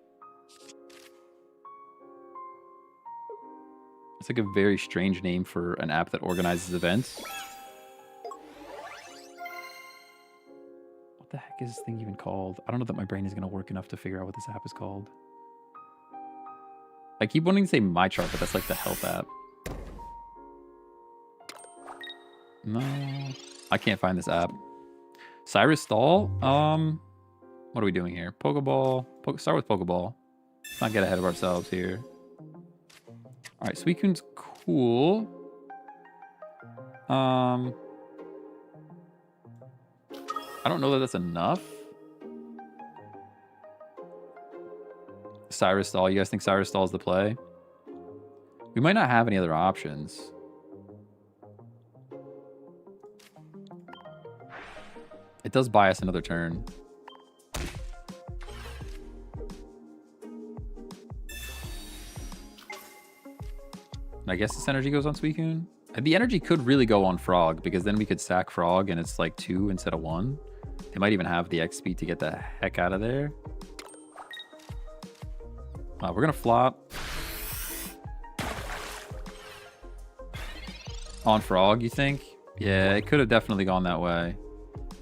It's like a very strange name for an app that organizes events. What the heck is this thing even called? I don't know that my brain is going to work enough to figure out what this app is called. I keep wanting to say My Chart, but that's like the health app. No, I can't find this app. Cyrus Stall? What are we doing here? Pokeball. Start with Pokeball. Let's not get ahead of ourselves here. Alright, Suicune's cool. I don't know that that's enough. Cyrus Stall. You guys think Cyrus Stall is the play? We might not have any other options. It does buy us another turn. I guess this energy goes on Suicune. The energy could really go on Frog, because then we could sack Frog and it's like 2 instead of 1. They might even have the X speed to get the heck out of there. We're going to flop. On Frog, you think? Yeah, it could have definitely gone that way.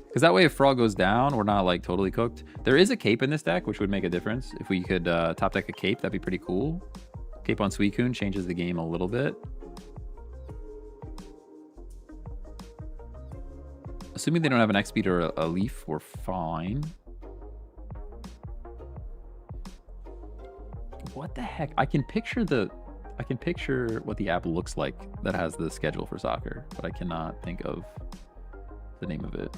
Because that way, if Frog goes down, we're not like totally cooked. There is a Cape in this deck, which would make a difference. If we could top deck a Cape, that'd be pretty cool. Cape on Suicune changes the game a little bit. Assuming they don't have an X speed or a leaf, we're fine. What the heck? I can picture what the app looks like that has the schedule for soccer, but I cannot think of the name of it.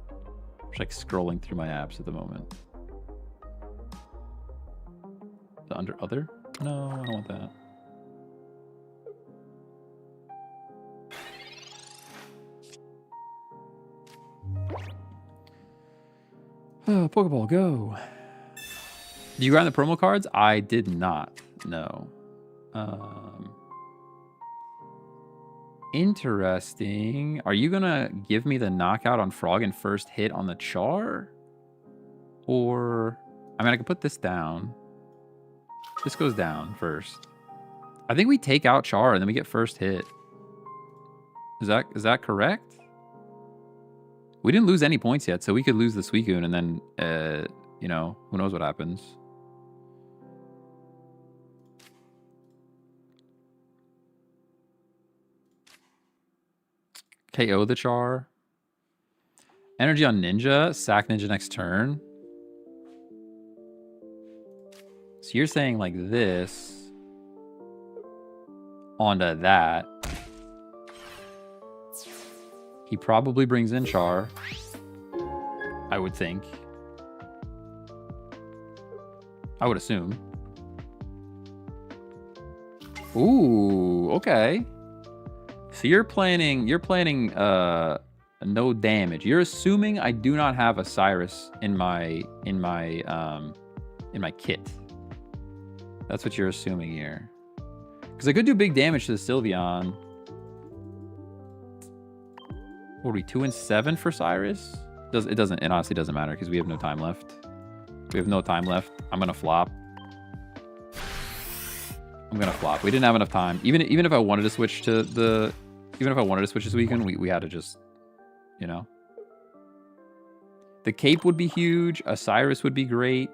I'm just like scrolling through my apps at the moment. The under other? No, I don't want that. Pokeball, go. Did you grind the promo cards? I did not. No. Interesting. Are you gonna give me the knockout on Frog and first hit on the Char? Or, I mean, I could put this down. This goes down first. I think we take out Char and then we get first hit. Is that correct? We didn't lose any points yet, so we could lose the Suicune and then, you know, who knows what happens. KO the Char. Energy on Ninja. Sack Ninja next turn. So you're saying like this onto that. He probably brings in Char, I would think. I would assume. Ooh, okay. So you're planning no damage. You're assuming I do not have a Cyrus in my kit. That's what you're assuming here. Because I could do big damage to the Sylveon. What are we, 2 and 7 for Cyrus? It honestly doesn't matter because we have no time left. We have no time left. I'm gonna flop. I'm gonna flop. We didn't have enough time. Even if I wanted to switch to the, even if I wanted to switch this weekend, we had to just, you know. The cape would be huge. A Cyrus would be great.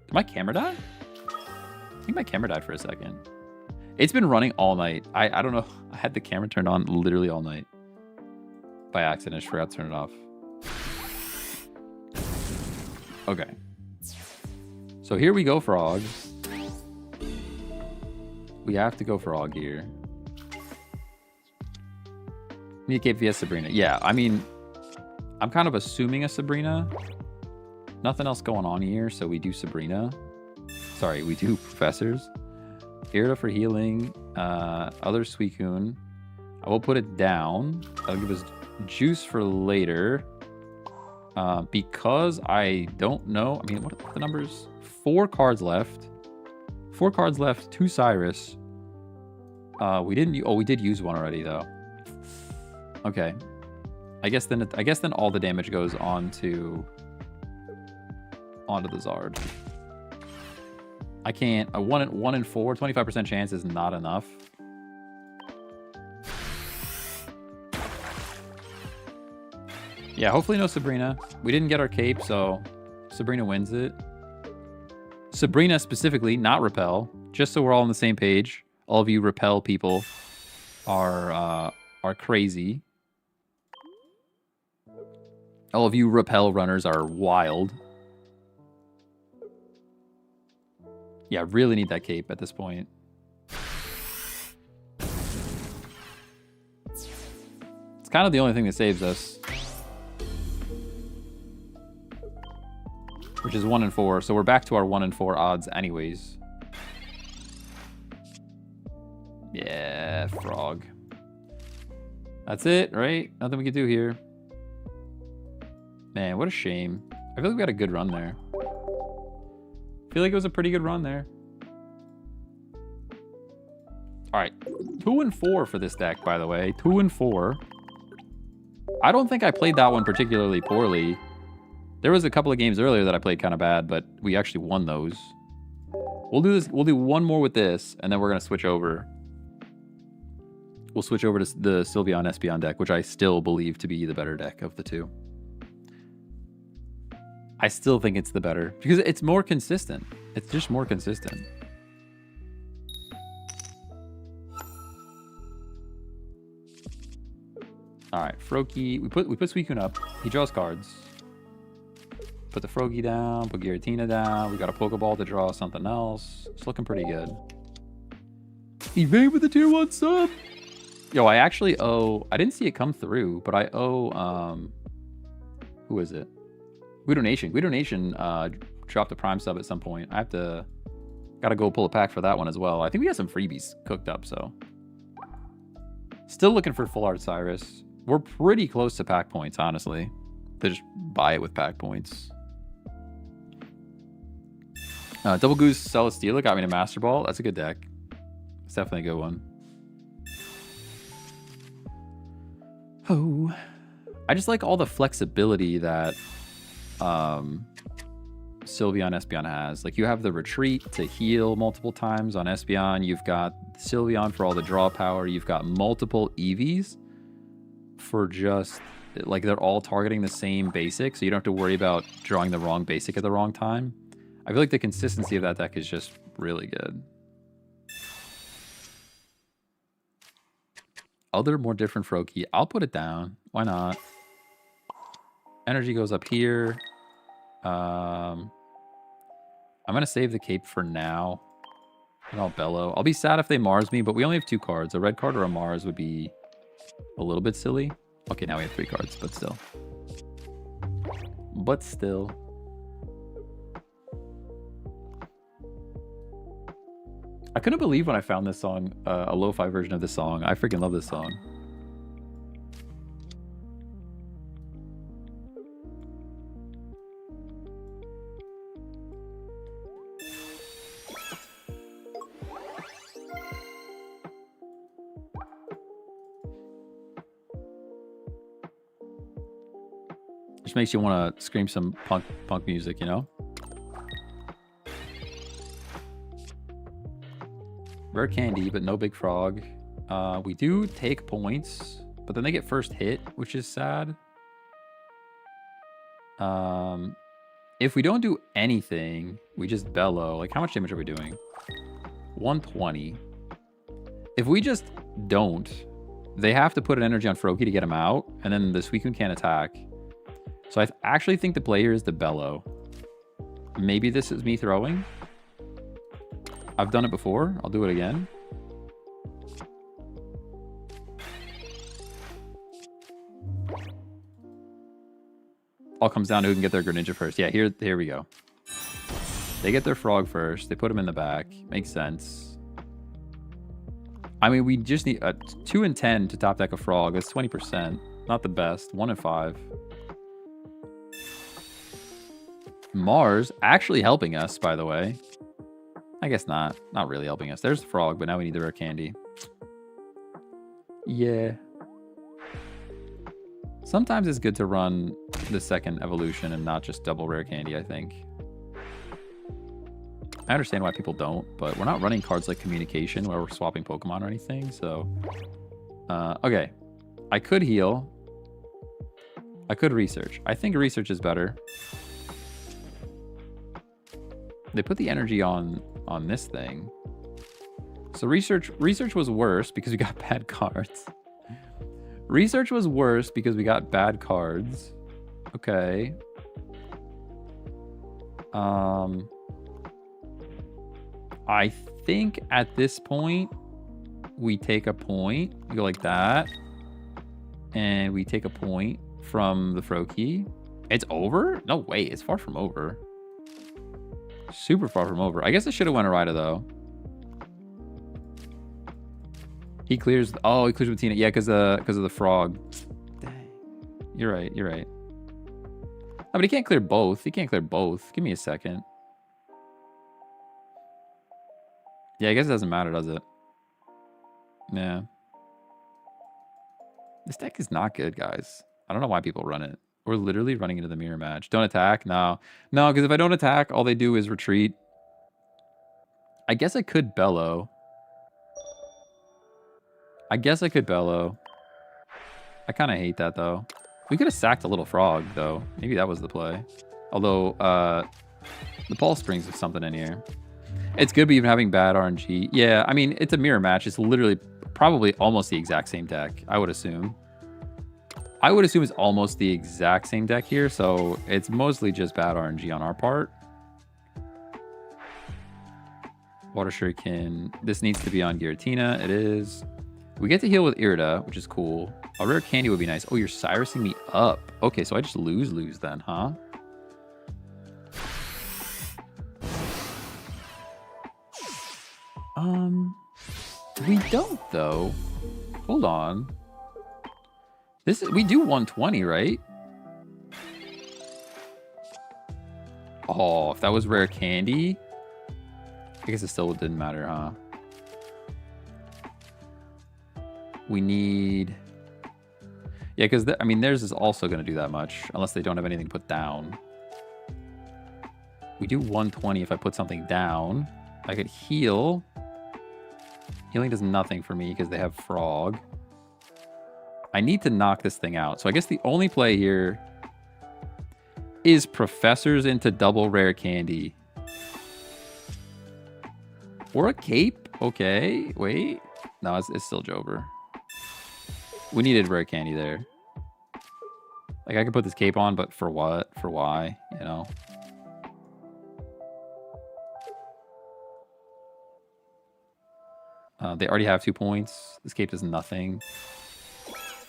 Did my camera die? I think my camera died for a second. It's been running all night. I don't know. I had the camera turned on literally all night. By accident, I just forgot to turn it off. Okay. So here we go, Frog. We have to go Frog here. Need Cape vs Sabrina. Yeah, I mean, I'm kind of assuming a Sabrina. Nothing else going on here, so we do Sabrina. Sorry, we do Professors. Irida for healing. Other Suicune. I will put it down. That'll give us juice for later. Because I don't know. I mean, what are the numbers? 4 cards left. 4 cards left. 2 Cyrus. We didn't. Oh, we did use one already though. Okay. I guess then all the damage goes onto the Zard. I can't. A 1 in 4, 25% chance is not enough. Yeah, hopefully no Sabrina. We didn't get our cape, so Sabrina wins it. Sabrina specifically, not Repel. Just so we're all on the same page. All of you Repel people are crazy. All of you Repel runners are wild. Yeah, really need that cape at this point. It's kind of the only thing that saves us. Which is 1 in 4, so we're back to our 1 in 4 odds anyways. Yeah, Frog. That's it, right? Nothing we can do here. Man, what a shame. I feel like we had a good run there. I feel like it was a pretty good run there. All right, 2 and 4 for this deck, by the way. 2 and 4. I don't think I played that one particularly poorly. There was a couple of games earlier that I played kind of bad, but we actually won those. We'll do this. We'll do one more with this, and then we're gonna switch over. We'll switch over to the Sylveon Espeon deck, which I still believe to be the better deck of the two. I still think it's the better because it's more consistent. It's just more consistent. All right, Froakie. We put Suicune up. He draws cards. Put the Froakie down. Put Giratina down. We got a Pokeball to draw something else. It's looking pretty good. Evade with the tier 1 sub. Yo, I actually owe. I didn't see it come through, but I owe. Who is it? Guido Nation. Guido Nation dropped a Prime sub at some point. I have to. Gotta go pull a pack for that one as well. I think we got some freebies cooked up, so. Still looking for Full Art Cyrus. We're pretty close to pack points, honestly. To just buy it with pack points. Double Goose Celesteela got me to Master Ball. That's a good deck. It's definitely a good one. Oh. I just like all the flexibility that Sylveon Espeon has. Like, you have the retreat to heal multiple times on Espeon. You've got Sylveon for all the draw power. You've got multiple EVs for just, like, they're all targeting the same basic, so you don't have to worry about drawing the wrong basic at the wrong time. I feel like the consistency of that deck is just really good. Other, more different Froakie. I'll put it down. Why not? Energy goes up here. I'm going to save the cape for now. And I'll bellow. I'll be sad if they Mars me, but we only have 2 cards. A red card or a Mars would be a little bit silly. Okay, now we have 3 cards, but still. But still. I couldn't believe when I found this song, a lo-fi version of this song. I freaking love this song. Just makes you want to scream some punk music, you know? Rare candy, but no big frog. We do take points, but then they get first hit, which is sad. If we don't do anything, we just bellow. Like, how much damage are we doing? 120. If we just don't, they have to put an energy on Froakie to get him out, and then the Suicune can't attack. So I actually think the play here is the bellow. Maybe this is me throwing. I've done it before. I'll do it again. All comes down to who can get their Greninja first. Yeah, here we go. They get their frog first. They put him in the back. Makes sense. I mean, we just need 2 and 10 to top deck a frog. That's 20%. Not the best. 1 and 5. Mars actually helping us, by the way. I guess not. Not really helping us. There's the frog, but now we need the rare candy. Yeah. Sometimes it's good to run the second evolution and not just double rare candy, I think. I understand why people don't, but we're not running cards like Communication where we're swapping Pokemon or anything, so... okay. I could heal. I could research. I think research is better. They put the energy on this thing. So research was worse because we got bad cards. Research was worse because we got bad cards. Okay. I think at this point, we take a point. We go like that. And we take a point from the Froakie. It's over? No way. It's far from over. Super far from over. I guess I should have went Arida, though. He clears... Oh, he clears with Tina. Yeah, because of the frog. Dang. You're right. You're right. Oh, but he can't clear both. He can't clear both. Give me a second. Yeah, I guess it doesn't matter, does it? Yeah. This deck is not good, guys. I don't know why people run it. We're literally running into the mirror match. Don't attack? No. No, because if I don't attack, all they do is retreat. I guess I could bellow. I kind of hate that, though. We could have sacked a little frog, though. Maybe that was the play. Although, the Pulse Springs is something in here. It's good, but even having bad RNG. Yeah, I mean, it's a mirror match. It's literally probably almost the exact same deck, I would assume. I would assume it's almost the exact same deck here, so it's mostly just bad RNG on our part. Water Shuriken. This needs to be on Giratina. It is. We get to heal with Irida, which is cool. A rare candy would be nice. Oh, you're Cyrusing me up. Okay, so I just lose then, huh? We don't, though. Hold on. We do 120, right? Oh, if that was rare candy, I guess it still didn't matter, huh? We need... Yeah, because, I mean, theirs is also going to do that much, unless they don't have anything put down. We do 120 if I put something down. I could heal. Healing does nothing for me because they have Frog. I need to knock this thing out. So I guess the only play here is Professors into double rare candy. Or a cape. Okay, wait. No, it's still Jober. We needed rare candy there. Like, I could put this cape on, but for what? For why? You know? They already have 2 points. This cape does nothing.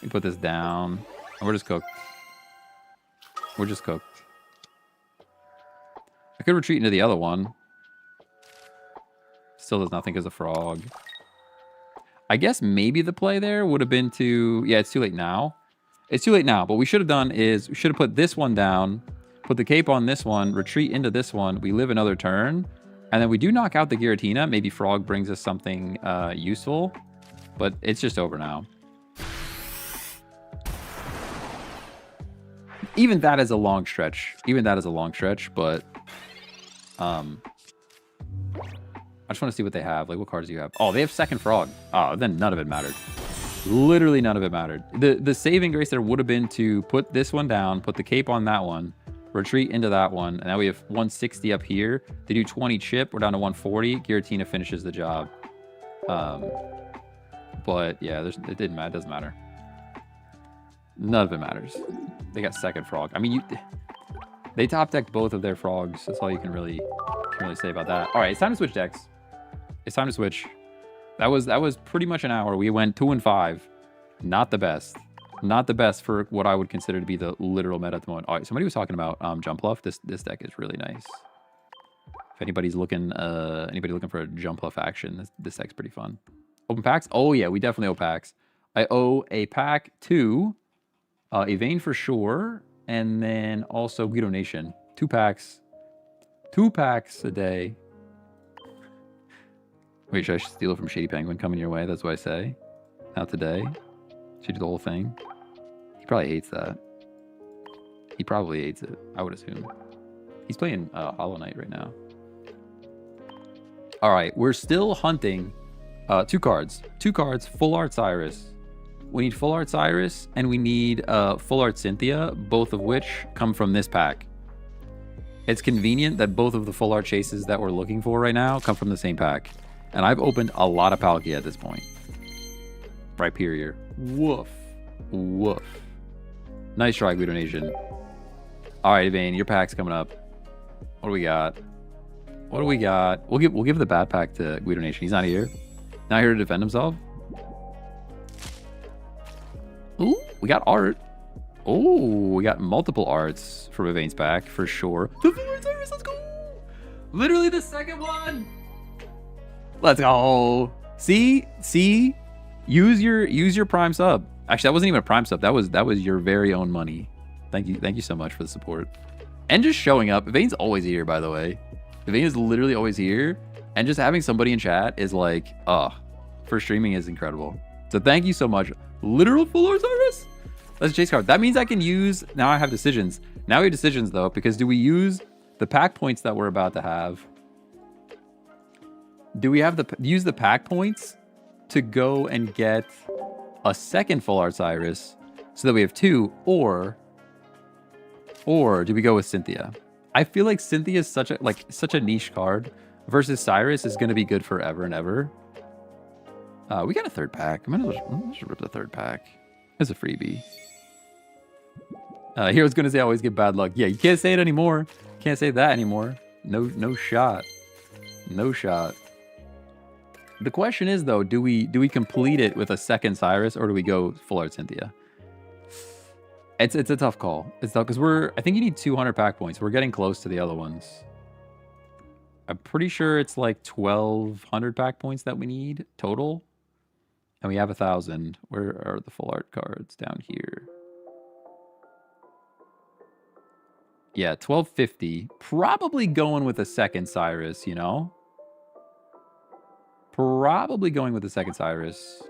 We put this down. And we're just cooked. We're just cooked. I could retreat into the other one. Still does nothing because of Frog. I guess maybe the play there would have been to... Yeah, it's too late now. It's too late now. But what we should have done is we should have put this one down, put the cape on this one, retreat into this one. We live another turn. And then we do knock out the Giratina. Maybe Frog brings us something useful. But it's just over now. Even that is a long stretch. Even that is a long stretch, but... I just want to see what they have. Like, what cards do you have? Oh, they have second frog. Oh, then none of it mattered. Literally none of it mattered. The saving grace there would have been to put this one down, put the cape on that one, retreat into that one, and now we have 160 up here. They do 20 chip. We're down to 140. Giratina finishes the job. But yeah, it didn't matter. It doesn't matter. None of it matters. They got second frog. I mean, they top decked both of their frogs. That's all you can really say about that. All right, it's time to switch decks. It's time to switch. That was pretty much an hour. We went 2 and 5. Not the best. Not the best for what I would consider to be the literal meta at the moment. All right, somebody was talking about Jump Bluff. This deck is really nice. If anybody's looking for a Jump Bluff action, this deck's pretty fun. Open packs? Oh yeah, we definitely owe packs. I owe a pack to Evane for sure, and then also Guido Nation. 2 packs. 2 packs a day. Wait, should I steal it from Shady Penguin coming your way? That's what I say. Not today. Should do the whole thing. He probably hates that. He probably hates it, I would assume. He's playing Hollow Knight right now. All right, we're still hunting 2 cards. 2 cards, Full Art Cyrus. We need Full Art Cyrus, and we need Full Art Cynthia, both of which come from this pack. It's convenient that both of the Full Art chases that we're looking for right now come from the same pack. And I've opened a lot of Palkia at this point. Rhyperior. Woof. Woof. Nice try, Guido Nation. All right, Vane, your pack's coming up. What do we got? What do we got? We'll give the bad pack to Guido Nation. He's not here. Not here to defend himself. Ooh, we got art. Oh, we got multiple arts from Evane's pack for sure. Let's go. Literally the second one. Let's go. See? Use your prime sub. Actually, that wasn't even a prime sub. That was your very own money. Thank you so much for the support. And just showing up. Evane's always here, by the way. Evane is literally always here. And just having somebody in chat is like, for streaming is incredible. So thank you so much. Literal Full Art Cyrus. That's a chase card. That means I can use, now I have decisions. Now we have decisions though, because do we use the pack points that we're about to have? Do we have use the pack points to go and get a second Full Art Cyrus so that we have 2, or do we go with Cynthia? I feel like Cynthia is such a niche card versus Cyrus is going to be good forever and ever. We got a 3rd pack. I'm gonna just rip the 3rd pack. It's a freebie. Hero's gonna say I always get bad luck. Yeah, you can't say it anymore. Can't say that anymore. No shot. No shot. The question is though, do we complete it with a second Cyrus, or do we go Full Art Cynthia? It's a tough call. It's tough because I think you need 200 pack points. We're getting close to the other ones. I'm pretty sure it's like 1,200 pack points that we need total. And we have 1,000. Where are the Full Art cards? Down here. Yeah, 1,250. Probably going with a second Cyrus, you know? Probably going with the second Cyrus.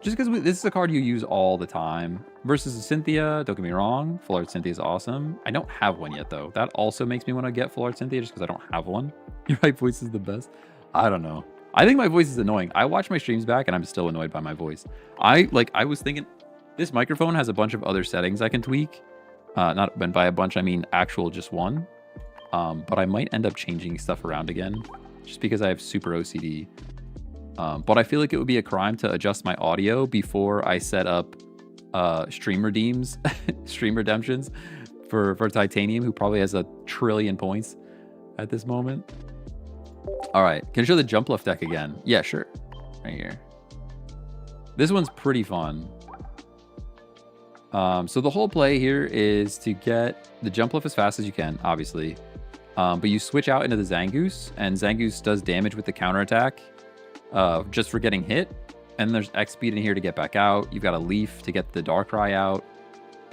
Just because this is a card you use all the time. Versus Cynthia, don't get me wrong. Full Art Cynthia is awesome. I don't have one yet, though. That also makes me want to get Full Art Cynthia just because I don't have one. Your right voice is the best. I don't know. I think my voice is annoying. I watch my streams back and I'm still annoyed by my voice. I was thinking, this microphone has a bunch of other settings I can tweak. Not by a bunch, I mean actual just one. But I might end up changing stuff around again just because I have super OCD. But I feel like it would be a crime to adjust my audio before I set up stream redeems, stream redemptions for Titanium, who probably has 1 trillion points at this moment. All right, can I show the Jump Bluff deck again? Yeah, sure. Right here. This one's pretty fun. So the whole play here is to get the Jump Bluff as fast as you can, obviously. But you switch out into the Zangoose, and Zangoose does damage with the counterattack just for getting hit. And there's X speed in here to get back out. You've got a Leaf to get the Darkrai out.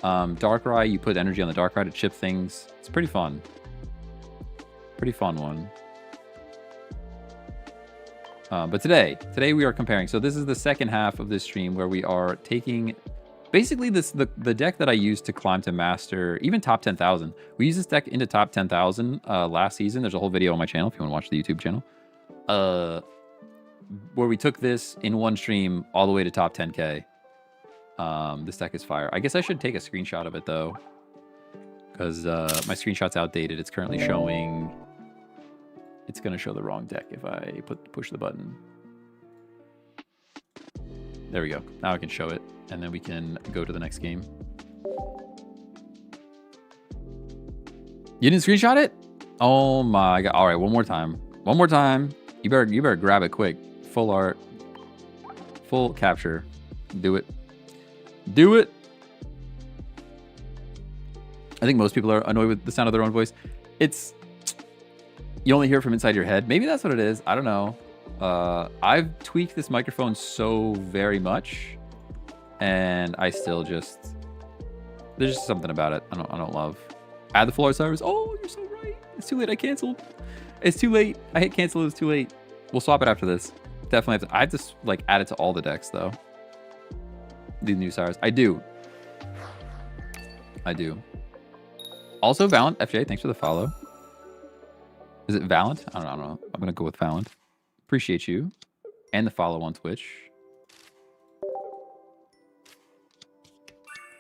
Darkrai, you put energy on the Darkrai to chip things. It's pretty fun. Pretty fun one. But today we are comparing. So this is the second half of this stream where we are taking basically the deck that I used to climb to master, even top 10,000. We used this deck into top 10,000 last season. There's a whole video on my channel if you want to watch the YouTube channel. where we took this in one stream all the way to top 10k. This deck is fire. I guess I should take a screenshot of it though, because my screenshot's outdated. It's currently showing. It's gonna show the wrong deck if I push the button. There we go. Now I can show it, and then we can go to the next game. You didn't screenshot it? Oh my god! All right, one more time. One more time. You better grab it quick. Full art. Full capture. Do it. Do it. I think most people are annoyed with the sound of their own voice. It's you only hear it from inside your head. Maybe that's what it is. I don't know. I've tweaked this microphone so very much, and I still just there's just something about it I don't love. Add the full art Cyrus. Oh, you're so right. It's too late. I canceled. It's too late. I hit cancel. It's too late. We'll swap it after this. Definitely have to. I have to like add it to all the decks though. The new Cyrus. I do. Also, Valent FJ. Thanks for the follow. Is it Valent? I don't know. I'm gonna go with Valent. Appreciate you. And the follow on Twitch.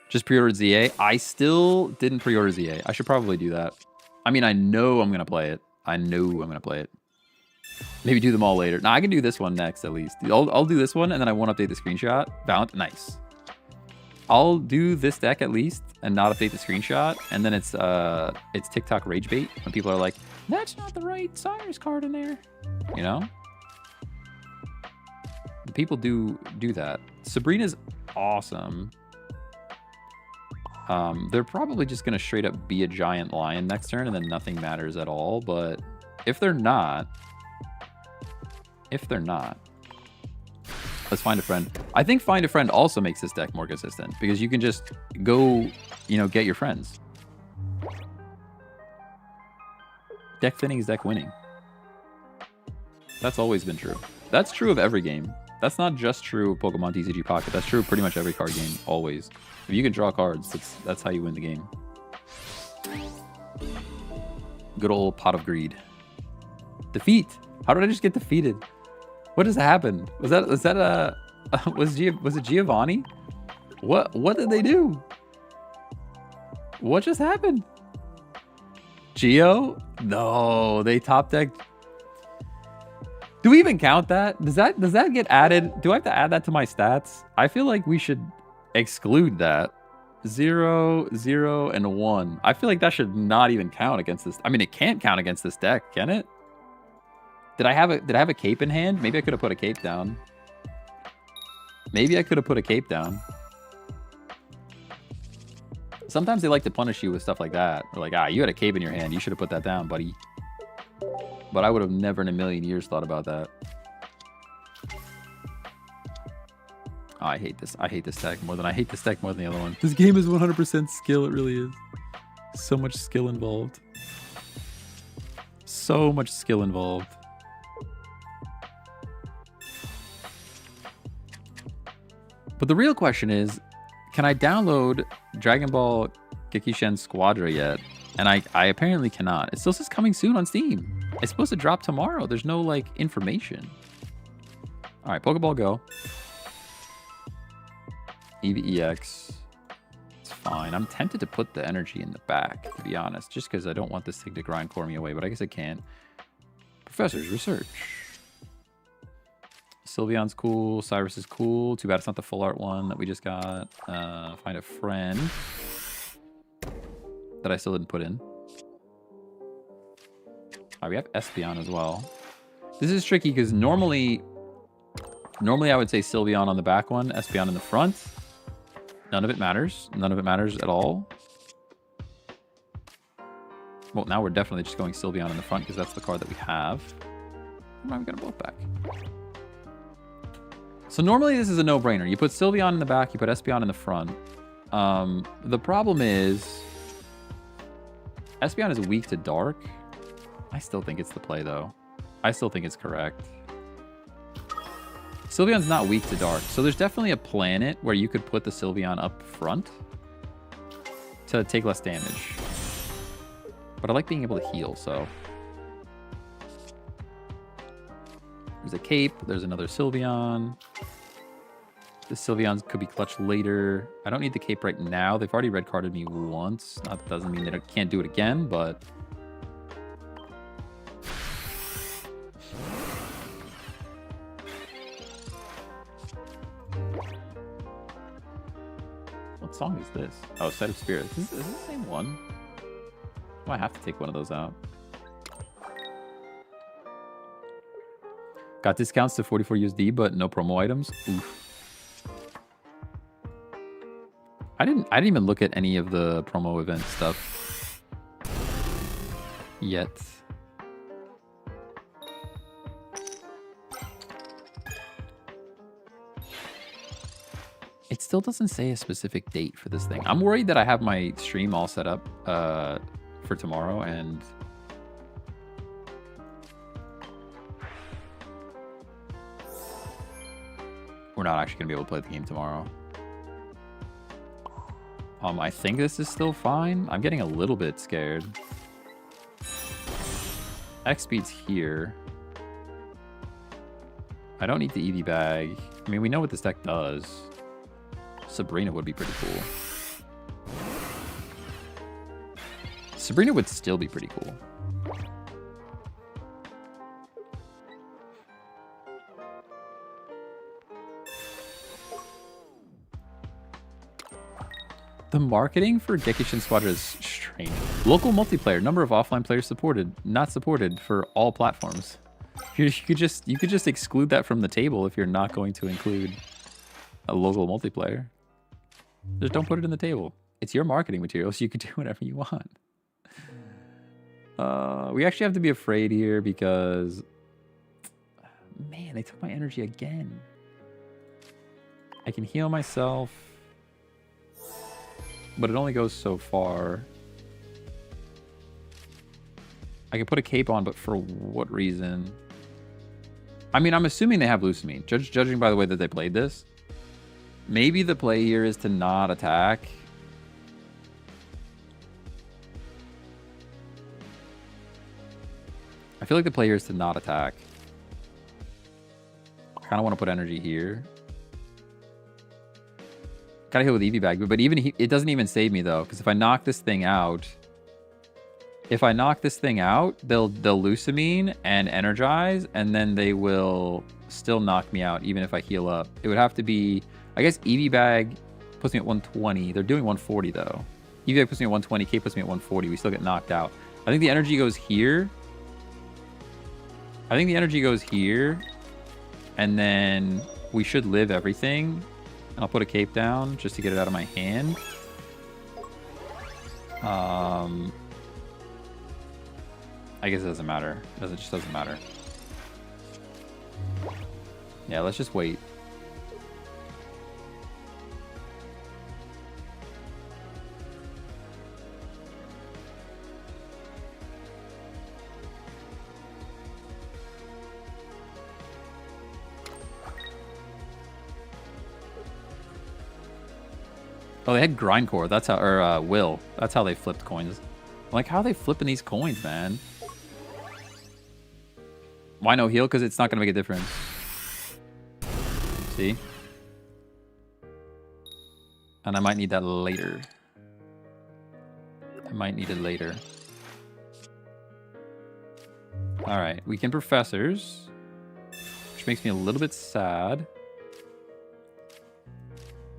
Just pre-ordered ZA. I still didn't pre-order ZA. I should probably do that. I mean, I know I'm going to play it. Maybe do them all later. No, I can do this one next at least. I'll do this one and then I won't update the screenshot. Valent, nice. I'll do this deck at least and not update the screenshot. And then it's TikTok rage bait when people are like, that's not the right Cyrus card in there. You know? People do that. Sabrina's awesome. They're probably just going to straight up be a giant lion next turn and then nothing matters at all. But if they're not, let's find a friend. I think find a friend also makes this deck more consistent because you can just go, get your friends. Deck thinning is deck winning. That's always been true. That's true of every game. That's not just true of Pokemon TCG Pocket. That's true of pretty much every card game, always. If you can draw cards, that's how you win the game. Good old pot of greed. Defeat. How did I just get defeated? What just happened? Was it Giovanni? What did they do? What just happened? Geo? No, they top decked. Do we even count that? Does that get added? Do I have to add that to my stats? I feel like we should exclude that. 0, 0, and 1. I feel like that should not even count against this. I mean, it can't count against this deck, can it? Did I have a cape in hand? Maybe I could have put a cape down. Sometimes they like to punish you with stuff like that. They're like, you had a cape in your hand. You should have put that down, buddy. But I would have never in a million years thought about that. Oh, I hate this. I hate this deck more than the other one. This game is 100% skill. It really is. So much skill involved. But the real question is, can I download Dragon Ball Gekishen Squadra yet? And I apparently cannot. It still says coming soon on Steam. It's supposed to drop tomorrow. There's no, information. All right, Pokeball Go. EVEX. It's fine. I'm tempted to put the energy in the back, to be honest, just because I don't want this thing to grindcore me away, but I guess I can't. Professor's Research. Sylveon's cool. Cyrus is cool. Too bad it's not the full art one that we just got. Find a friend that I still didn't put in. All right, we have Espeon as well. This is tricky because normally I would say Sylveon on the back one, Espeon in the front. None of it matters. None of it matters at all. Well, now we're definitely just going Sylveon in the front because that's the card that we have. I'm not going to both back. So normally this is a no-brainer. You put Sylveon in the back, you put Espeon in the front. The problem is Espeon is weak to dark. I still think it's the play, though. I still think it's correct. Sylveon's not weak to dark, so there's definitely a planet where you could put the Sylveon up front to take less damage. But I like being able to heal, so... There's a cape. There's another Sylveon. The Sylveons could be clutch later. I don't need the cape right now. They've already red carded me once. That doesn't mean they can't do it again, but... What song is this? Oh, Set of Spirits. Is this the same one? Oh, I have to take one of those out. Got discounts to 44 USD, but no promo items. Oof. I didn't even look at any of the promo event stuff yet. It still doesn't say a specific date for this thing. I'm worried that I have my stream all set up for tomorrow, and we're not actually gonna be able to play the game tomorrow. I think this is still fine. I'm getting a little bit scared. X speed's here. I don't need the EV bag. I mean, we know what this deck does. Sabrina would be pretty cool. Sabrina would still be pretty cool. The marketing for Gekishin Squadra is strange. Local multiplayer, number of offline players supported, not supported for all platforms. You could just exclude that from the table if you're not going to include a local multiplayer. Just don't put it in the table. It's your marketing material, so you can do whatever you want. We actually have to be afraid here because... Man, they took my energy again. I can heal myself, but it only goes so far. I can put a cape on, but for what reason? I mean, I'm assuming they have Lucamine. Judging by the way that they played this. Maybe the play here is to not attack. I feel like the play here is to not attack. I kind of want to put energy here. Gotta heal with EV bag, but even it doesn't even save me though, because if I knock this thing out, they'll Lucamine and energize, and then they will still knock me out even if I heal up. It would have to be, I guess EV bag puts me at 120. They're doing 140 though. EV bag puts me at 120, K puts me at 140. We still get knocked out. I think the energy goes here. And then we should live everything. I'll put a cape down just to get it out of my hand. I guess it doesn't matter. It just doesn't matter. Yeah, let's just wait. Oh, they had Grindcore. That's how, or Will. That's how they flipped coins. I'm like, how are they flipping these coins, man? Why no heal? Because it's not going to make a difference. See? And I might need that later. I might need it later. Alright, weaken Professors. Which makes me a little bit sad.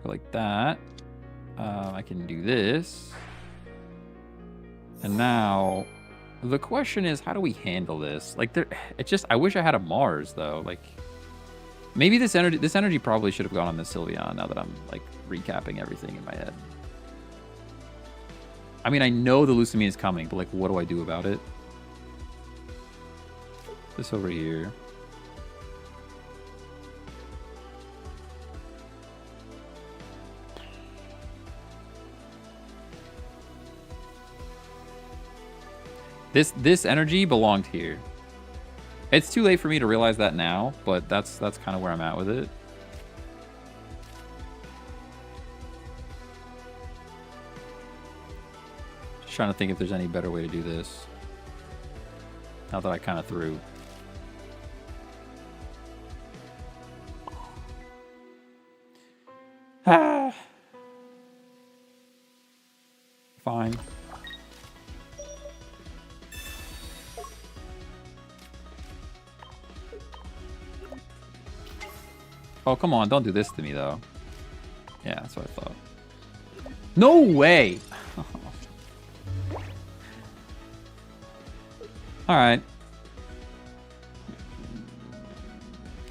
Go like that. I can do this. And now, the question is, how do we handle this? Like, I wish I had a Mars, though. Like, maybe this energy probably should have gone on this Sylveon, now that I'm, like, recapping everything in my head. I mean, I know the Lucamine is coming, but, like, what do I do about it? This over here. This energy belonged here. It's too late for me to realize that now, but that's kind of where I'm at with it. Just trying to think if there's any better way to do this. Now that I kind of threw. Oh, come on. Don't do this to me, though. Yeah, that's what I thought. No way! Alright.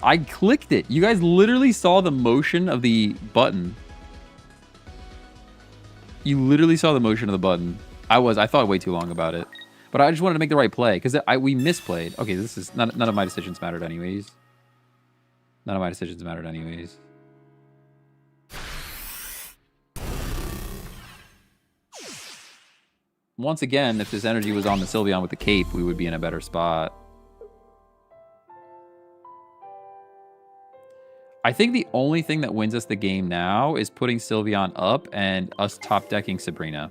I clicked it. You guys literally saw the motion of the button. You literally saw the motion of the button. I thought way too long about it. But I just wanted to make the right play, because we misplayed. Okay, this is... None of my decisions mattered anyways. None of my decisions mattered anyways. Once again, if this energy was on the Sylveon with the cape, we would be in a better spot. I think the only thing that wins us the game now is putting Sylveon up and us top decking Sabrina.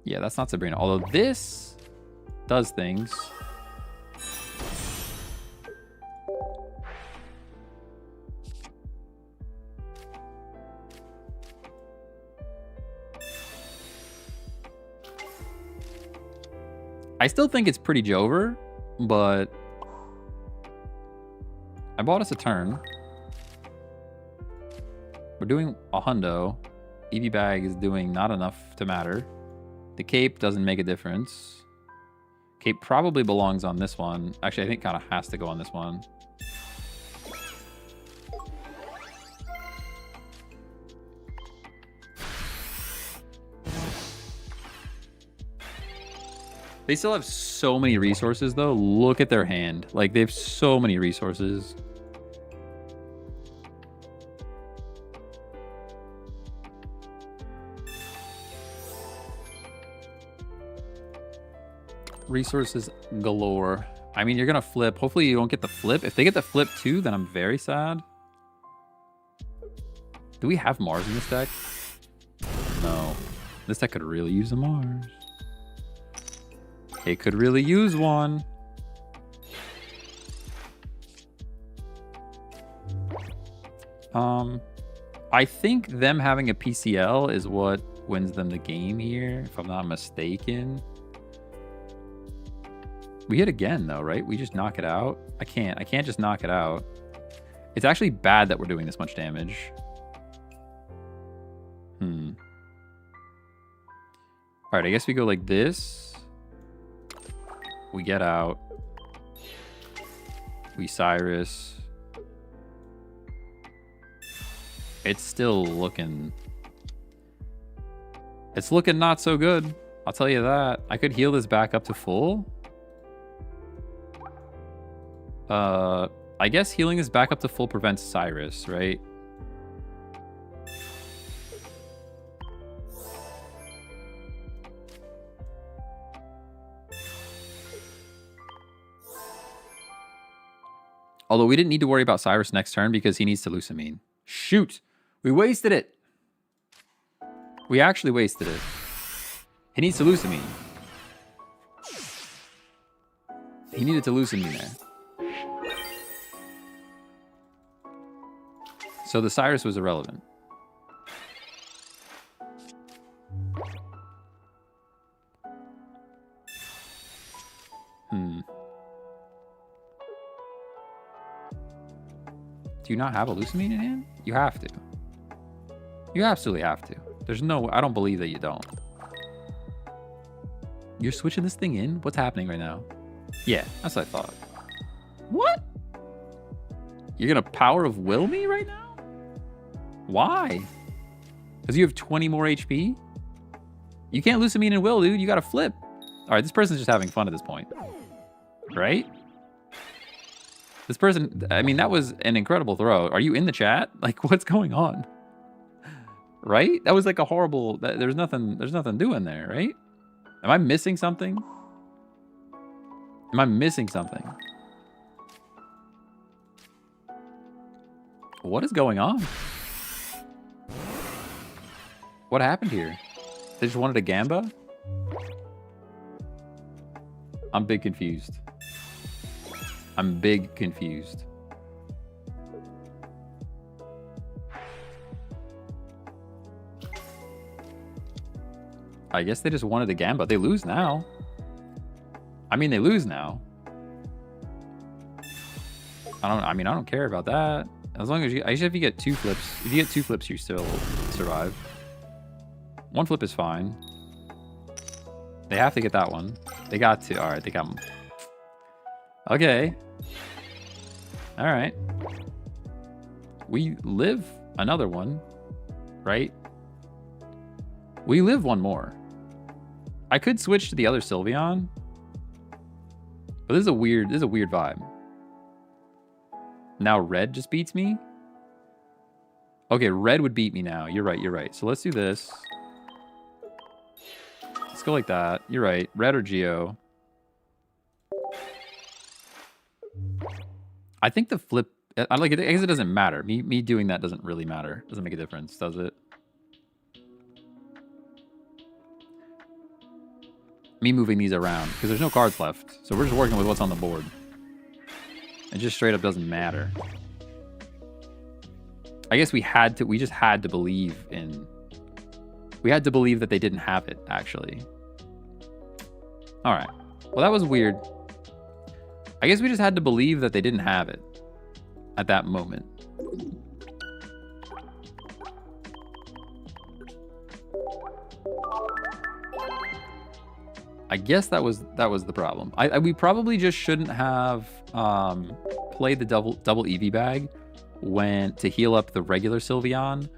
Yeah, that's not Sabrina. Although this does things. I still think it's pretty Jover, but I bought us a turn. We're doing a hundo. EV bag is doing not enough to matter. The cape doesn't make a difference. Cape probably belongs on this one. Actually, I think kind of has to go on this one. They still have so many resources, though. Look at their hand. Like, they have so many resources. Resources galore. I mean, you're going to flip. Hopefully, you don't get the flip. If they get the flip, too, then I'm very sad. Do we have Mars in this deck? No. This deck could really use a Mars. It could really use one. I think them having a PCL is what wins them the game here, if I'm not mistaken. We hit again, though, right? We just knock it out. I can't just knock it out. It's actually bad that we're doing this much damage. All right, I guess we go like this. We get out. We Cyrus. It's still looking... It's looking not so good. I'll tell you that. I could heal this back up to full. I guess healing this back up to full prevents Cyrus, right? Although we didn't need to worry about Cyrus next turn because he needs to Lucamine. Shoot! We wasted it! We actually wasted it. He needs to Lucamine. He needed to Lucamine there. So the Cyrus was irrelevant. Do you not have a Lucamine in hand? You have to. You absolutely have to. There's no... I don't believe that you don't. You're switching this thing in? What's happening right now? Yeah, that's what I thought. What? You're gonna Power of Will me right now? Why? Because you have 20 more HP? You can't Lucamine and Will, dude. You gotta flip. Alright, this person's just having fun at this point. Right? This person, I mean, that was an incredible throw. Are you in the chat? Like, what's going on? Right? That was like a horrible, there's nothing doing there, right? Am I missing something? Am I missing something? What is going on? What happened here? They just wanted a Gamba? I'm big confused. I'm big confused. I guess they just wanted a Gamba. They lose now. I mean, they lose now. I mean, I don't care about that. As long as if you get 2 flips, if you get 2 flips, you still survive. 1 flip is fine. They have to get that one. They got to. All right, they got them. Okay. All right. We live another one, right? We live one more. I could switch to the other Sylveon, but this is a weird vibe. Now red just beats me. Okay, red would beat me now. You're right. So let's do this. Let's go like that. You're right. Red or Geo. I think the flip, I like it. I guess it doesn't matter. Me doing that doesn't really matter. Doesn't make a difference, does it? Me moving these around because there's no cards left. So we're just working with what's on the board. It just straight up doesn't matter. I guess we just had to believe in, we had to believe that they didn't have it, actually. All right. Well, that was weird. I guess we just had to believe that they didn't have it at that moment. I guess that was the problem. We probably just shouldn't have played the double EV bag to heal up the regular Sylveon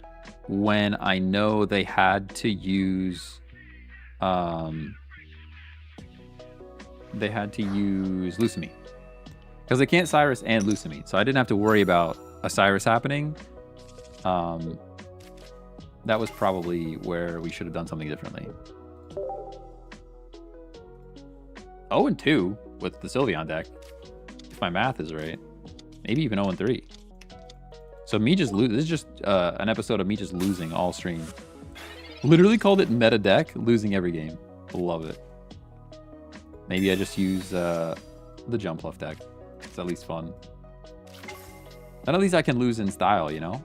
when I know they had to use Lucami. Because they can't Cyrus and Lucami, so I didn't have to worry about a Cyrus happening. That was probably where we should have done something differently. 0-2 with the Sylveon deck, if my math is right. Maybe even 0-3. So me just lose. This is just an episode of me just losing all stream. Literally called it meta deck, losing every game. Love it. Maybe I just use the jump left deck. It's at least fun. And at least I can lose in style, you know?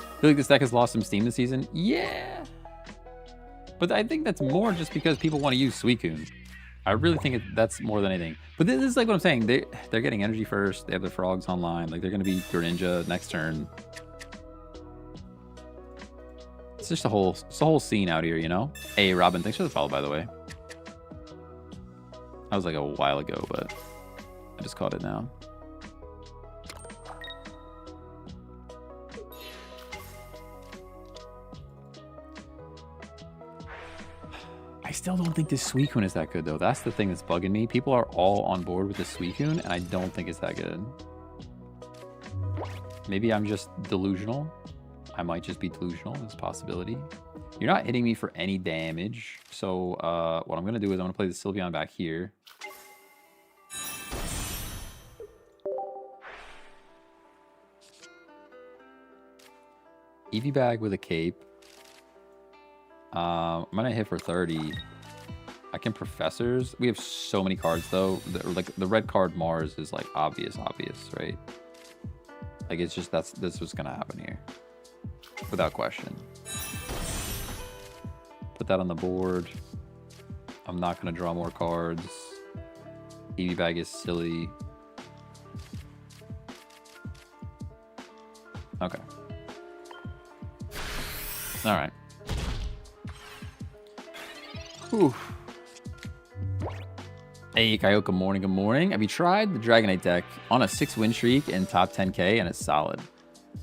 I feel like this deck has lost some steam this season. Yeah. But I think that's more just because people want to use Suicune. I really think that's more than anything. But this is like what I'm saying. They're getting energy first. They have the frogs online. Like, they're going to be Greninja next turn. It's just a whole scene out here, you know? Hey, Robin, thanks for the follow, by the way. That was like a while ago, but I just caught it now. I still don't think this Suicune is that good, though. That's the thing that's bugging me. People are all on board with this Suicune, and I don't think it's that good. Maybe I'm just delusional. I might just be delusional. It's a possibility. You're not hitting me for any damage. So what I'm going to do is I'm going to play the Sylveon back here. Eevee bag with a cape. I'm going to hit for 30. I can Professors. We have so many cards, though. Like, the red card Mars is, like, obvious, right? Like, it's just, that's what's going to happen here. Without question. Put that on the board. I'm not going to draw more cards. Eevee bag is silly. Okay. All right. Whew. Hey, Kyoka, morning, good morning. Have you tried the Dragonite deck on a 6-win streak in top 10K and it's solid?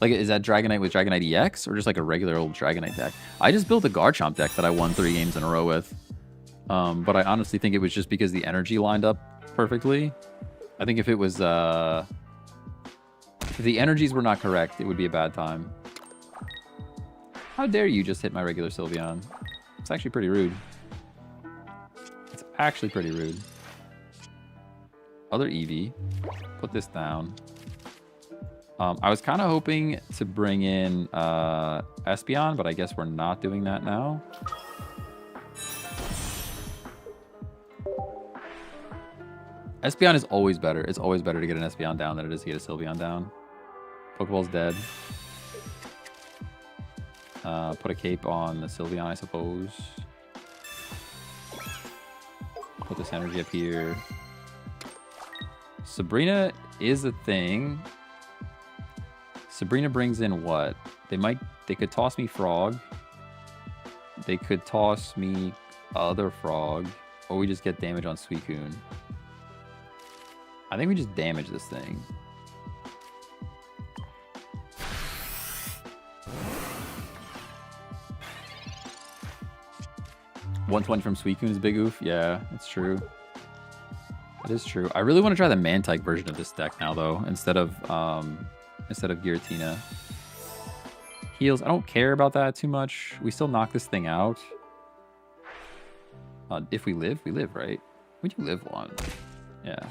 Like, is that Dragonite with Dragonite EX or just like a regular old Dragonite deck? I just built a Garchomp deck that I won 3 games in a row with. But I honestly think it was just because the energy lined up perfectly. I think if it was, if the energies were not correct, it would be a bad time. How dare you just hit my regular Sylveon? It's actually pretty rude. It's actually pretty rude. Other Eevee. Put this down. I was kind of hoping to bring in Espeon, but I guess we're not doing that now. Espeon is always better. It's always better to get an Espeon down than it is to get a Sylveon down. Pokeball's dead. Put a cape on the Sylveon, I suppose. this energy up here. Sabrina is a thing. Sabrina brings in what? They could toss me Frog. They could toss me other Frog. Or we just get damage on Suicune. I think we just damage this thing. $120 from Suicune is big oof. Yeah, that's true. That is true. I really want to try the Mantike version of this deck now, though, instead of Giratina. Heals. I don't care about that too much. We still knock this thing out. If we live, right? We do live one. Yeah.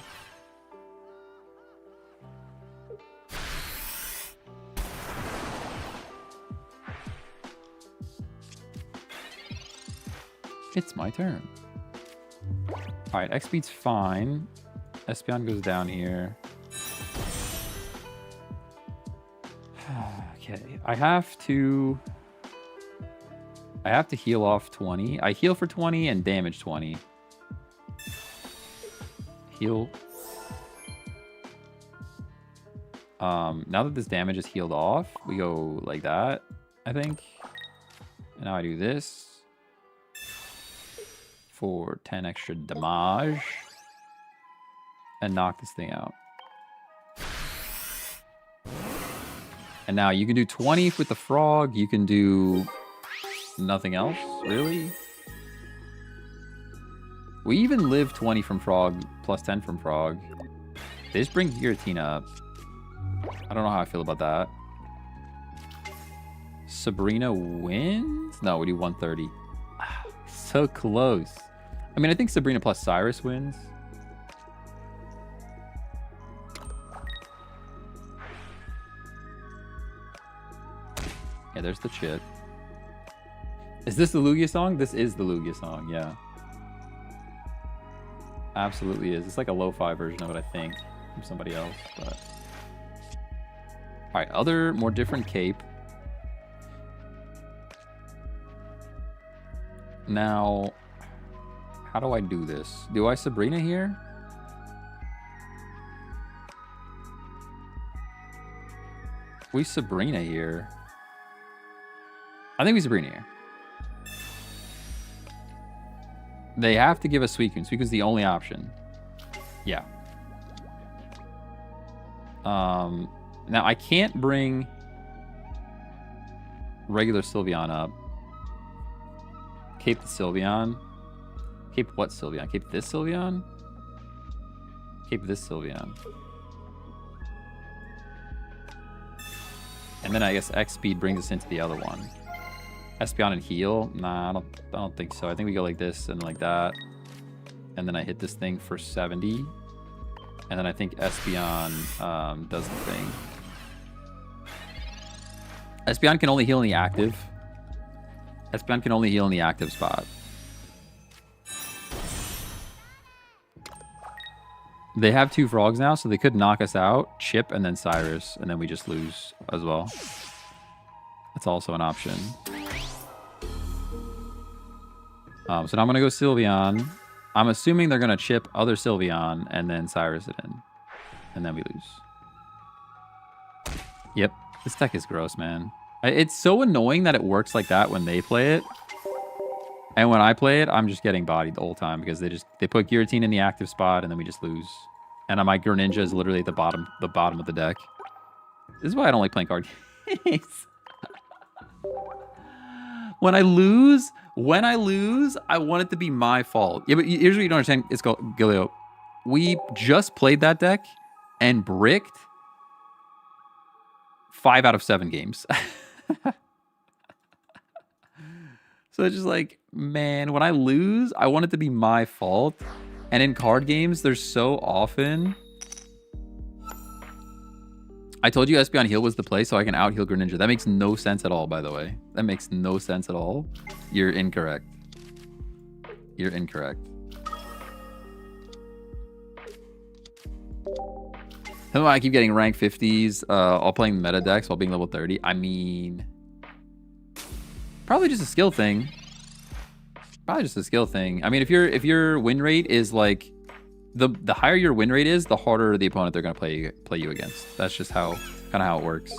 It's my turn. Alright, X-Speed's fine. Espeon goes down here. Okay, I have to heal off 20. I heal for 20 and damage 20. Heal. Now that this damage is healed off, we go like that, I think. And now I do this for 10 extra damage and knock this thing out. And now you can do 20 with the Frog. You can do nothing else, really. We even live 20 from Frog, plus 10 from Frog. They just bring Giratina up. I don't know how I feel about that. Sabrina wins? No, we do 130. So close. I mean, I think Sabrina plus Cyrus wins. Yeah, there's the chip. Is this the Lugia song? This is the Lugia song, yeah. Absolutely is. It's like a lo-fi version of it, I think, from somebody else, but... Alright, other, more different cape. Now, how do I do this? Do I Sabrina here? We Sabrina here. I think we Sabrina here. They have to give us Suicune. Suicune's the only option. Yeah. Now, I can't bring regular Sylveon up. Cape the Sylveon. Cape what Sylveon? Cape this Sylveon? Cape this Sylveon. And then I guess X speed brings us into the other one. Espeon and heal? Nah, I don't think so. I think we go like this and like that. And then I hit this thing for 70. And then I think Espeon does the thing. Espeon can only heal in the active. Espeon can only heal in the active spot. They have 2 Frogs now, so they could knock us out, Chip, and then Cyrus, and then we just lose as well. That's also an option. So now I'm going to go Sylveon. I'm assuming they're going to chip other Sylveon and then Cyrus it in. And then we lose. Yep. This deck is gross, man. It's so annoying that it works like that when they play it. And when I play it, I'm just getting bodied the whole time because they put Giratina in the active spot and then we just lose. And my Greninja is literally at the bottom of the deck. This is why I don't like playing card games. When I lose, I want it to be my fault. Yeah, but here's what you don't understand. It's called Gileo. We just played that deck and bricked 5 out of 7 games. So it's just like, man, when I lose, I want it to be my fault. And in card games, there's so often... I told you Espeon heal was the play, so I can out-heal Greninja. That makes no sense at all, by the way. That makes no sense at all. You're incorrect. You're incorrect. That's why I keep getting rank 50s, all playing meta decks while being level 30. I mean... probably just a skill thing. Probably just a skill thing. I mean, if your win rate is like the higher your win rate is, the harder the opponent they're gonna play you against. That's just how it works.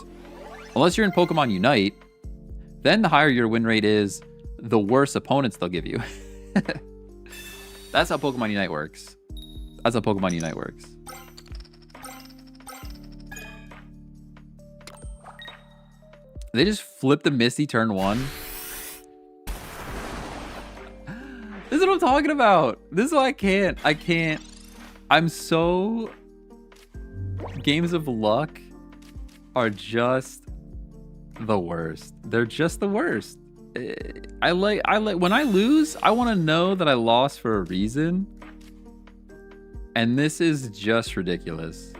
Unless you're in Pokemon Unite, then the higher your win rate is, the worse opponents they'll give you. That's how Pokemon Unite works. That's how Pokemon Unite works. They just flipped the Misty turn 1. This is what I'm talking about. This is why I can't. I'm so... Games of luck are just the worst. They're just the worst. I like when I lose, I want to know that I lost for a reason. And this is just ridiculous.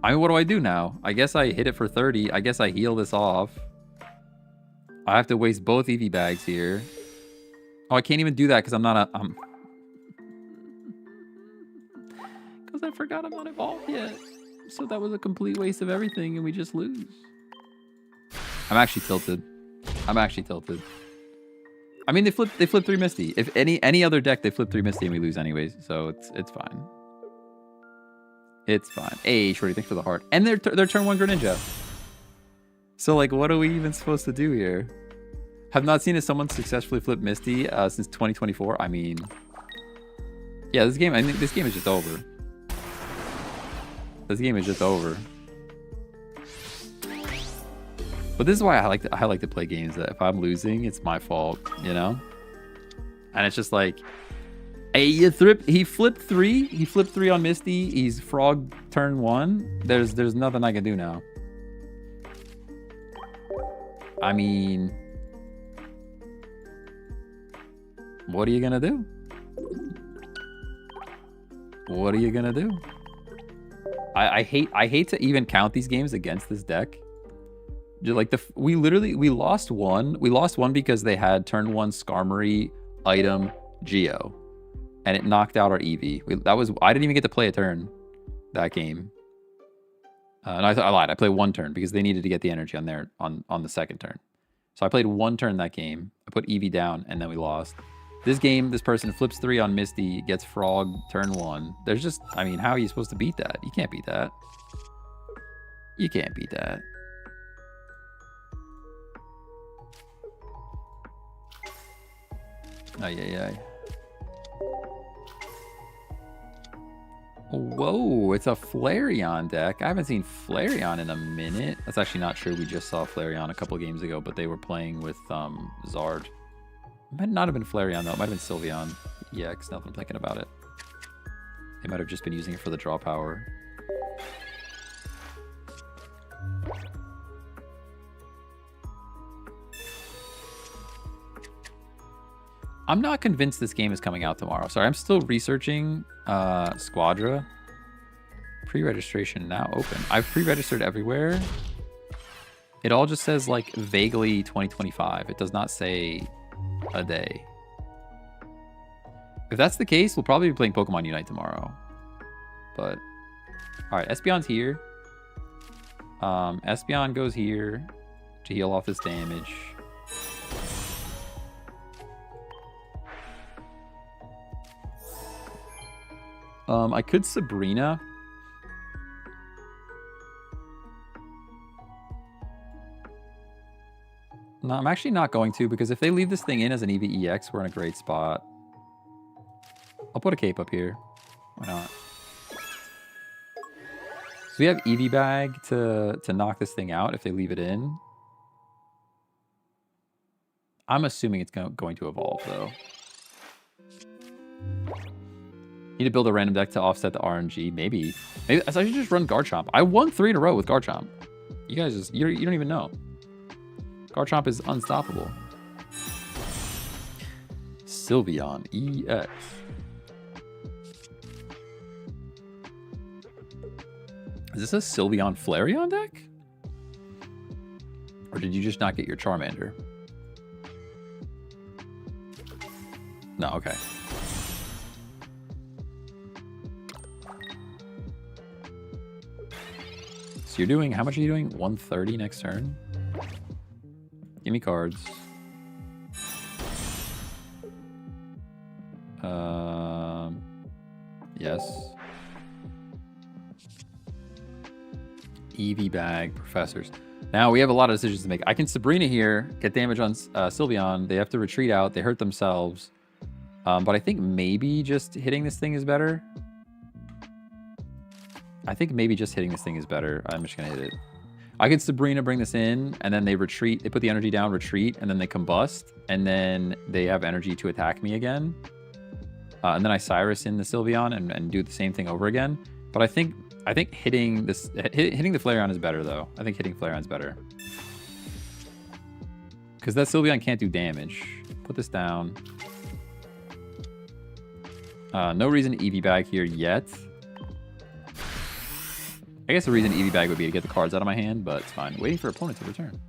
I mean, what do I do now? I guess I hit it for 30. I guess I heal this off. I have to waste both EV bags here. Oh, I can't even do that because I'm not a... Because I forgot I'm not evolved yet. So that was a complete waste of everything and we just lose. I'm actually tilted. I mean, they flip 3 Misty. If any other deck, they flip 3 Misty and we lose anyways. So it's fine. It's fine. Hey, Shorty, thanks for the heart. And they're turn 1 Greninja. So like, what are we even supposed to do here? Have not seen someone successfully flip Misty since 2024. I mean, yeah, I think this game is just over. This game is just over. But this is why I like to play games that if I'm losing, it's my fault, you know? And it's just like, hey, he flipped 3. He flipped 3 on Misty. He's frog turn 1. There's nothing I can do now. I mean, what are you gonna do? What are you gonna do? I hate to even count these games against this deck. Like we lost one. We lost one because they had turn 1 Skarmory item Geo, and it knocked out our Eevee. I didn't even get to play a turn that game. And I lied. I played 1 turn because they needed to get the energy on there on the second turn. So I played 1 turn that game. I put Eevee down, and then we lost. This game, this person flips 3 on Misty, gets Frog turn 1. There's just, I mean, how are you supposed to beat that? You can't beat that. You can't beat that. Ay. Whoa, it's a Flareon deck. I haven't seen Flareon in a minute. That's actually not true. We just saw Flareon a couple games ago, but they were playing with Zard. It might not have been Flareon, though. It might have been Sylveon EX, now that I'm thinking about it. They might have just been using it for the draw power. I'm not convinced this game is coming out tomorrow. Sorry, I'm still researching Squadra. Pre-registration now open. I've pre-registered everywhere. It all just says like vaguely 2025. It does not say a day. If that's the case, we'll probably be playing Pokemon Unite tomorrow. But all right, Espeon's here. Espeon goes here to heal off this damage. I could Sabrina. No, I'm actually not going to, because if they leave this thing in as an EVEX, we're in a great spot. I'll put a cape up here. Why not? So we have Eevee Bag to knock this thing out if they leave it in. I'm assuming it's going to evolve, though. Need to build a random deck to offset the RNG. Maybe I should just run Garchomp. I won 3 in a row with Garchomp. You guys just you don't even know. Garchomp is unstoppable. Sylveon EX. Is this a Sylveon Flareon deck? Or did you just not get your Charmander? No, okay. So you're doing, how much are you doing? 130 next turn? Give me cards. Yes. EV bag, professors. Now we have a lot of decisions to make. I can Sabrina here, get damage on Sylveon. They have to retreat out. They hurt themselves. But I think maybe just hitting this thing is better. I think maybe just hitting this thing is better. I'm just going to hit it. I could Sabrina bring this in, and then they retreat. They put the energy down, retreat, and then they combust. And then they have energy to attack me again. And then I Cyrus in the Sylveon and do the same thing over again. But I think hitting this, hitting the Flareon is better, though. I think hitting Flareon's better. Because that Sylveon can't do damage. Put this down. No reason to EV bag here yet. I guess the reason EV bag would be to get the cards out of my hand, but it's fine. Waiting for opponent to return.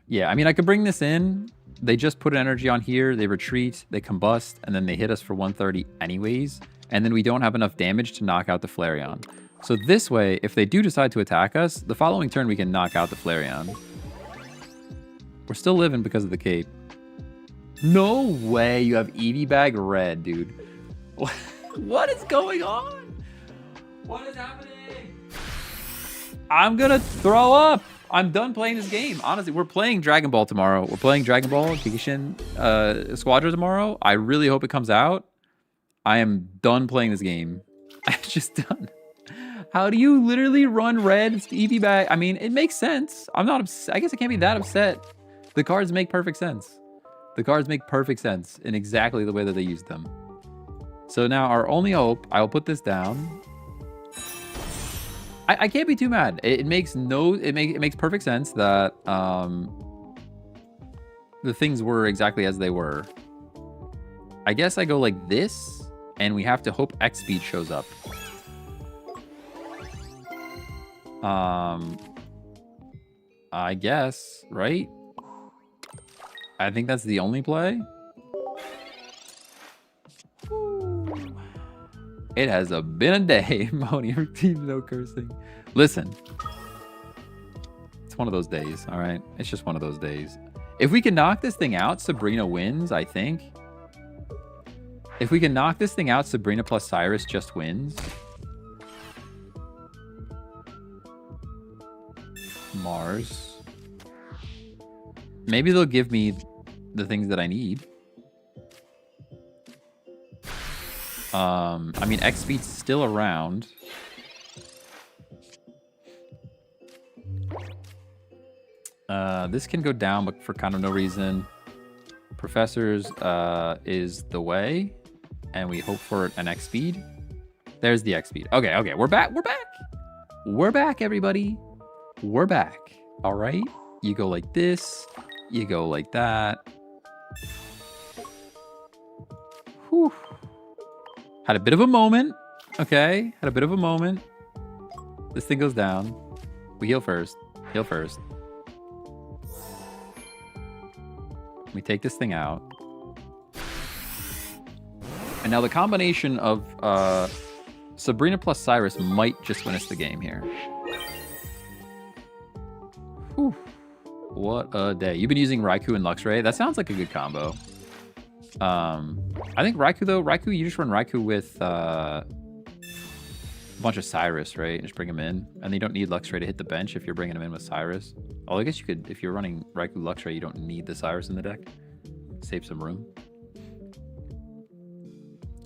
Yeah, I mean, I could bring this in. They just put energy on here. They retreat, they combust, and then they hit us for 130 anyways. And then we don't have enough damage to knock out the Flareon. So this way, if they do decide to attack us, the following turn we can knock out the Flareon. We're still living because of the cape. No way you have EV bag red, dude. What is going on? What is happening? I'm gonna throw up. I'm done playing this game. Honestly, we're playing Dragon Ball tomorrow. We're playing Dragon Ball Kikishin Squadra tomorrow. I really hope it comes out. I am done playing this game. I'm just done. How do you literally run red EV bag? I mean, it makes sense. I'm not upset. I guess I can't be that upset. The cards make perfect sense. The cards make perfect sense in exactly the way that they used them. So now our only hope, I'll put this down. I can't be too mad. It makes perfect sense that the things were exactly as they were. I guess I go like this, and we have to hope X speed shows up. I guess, right? I think that's the only play. It has been a day. Moni, your team, no cursing. Listen. It's one of those days, all right? It's just one of those days. If we can knock this thing out, Sabrina wins, I think. If we can knock this thing out, Sabrina plus Cyrus just wins. Mars. Maybe they'll give me the things that I need. I mean, X speed's still around. This can go down, but for kind of no reason. Professors is the way, and we hope for an X speed. There's the X speed. Okay, okay, we're back. We're back. We're back, everybody. We're back. All right. You go like this. You go like that. Whew. Had a bit of a moment. Okay. Had a bit of a moment. This thing goes down. We heal first. Heal first. We take this thing out. And now the combination of Sabrina plus Cyrus might just win us the game here. Whew. What a day. You've been using Raikou and Luxray. That sounds like a good combo. I think Raikou, though, you just run Raikou with a bunch of Cyrus, right? And just bring him in. And you don't need Luxray to hit the bench if you're bringing him in with Cyrus. Oh, I guess you could, if you're running Raikou Luxray, you don't need the Cyrus in the deck. Save some room.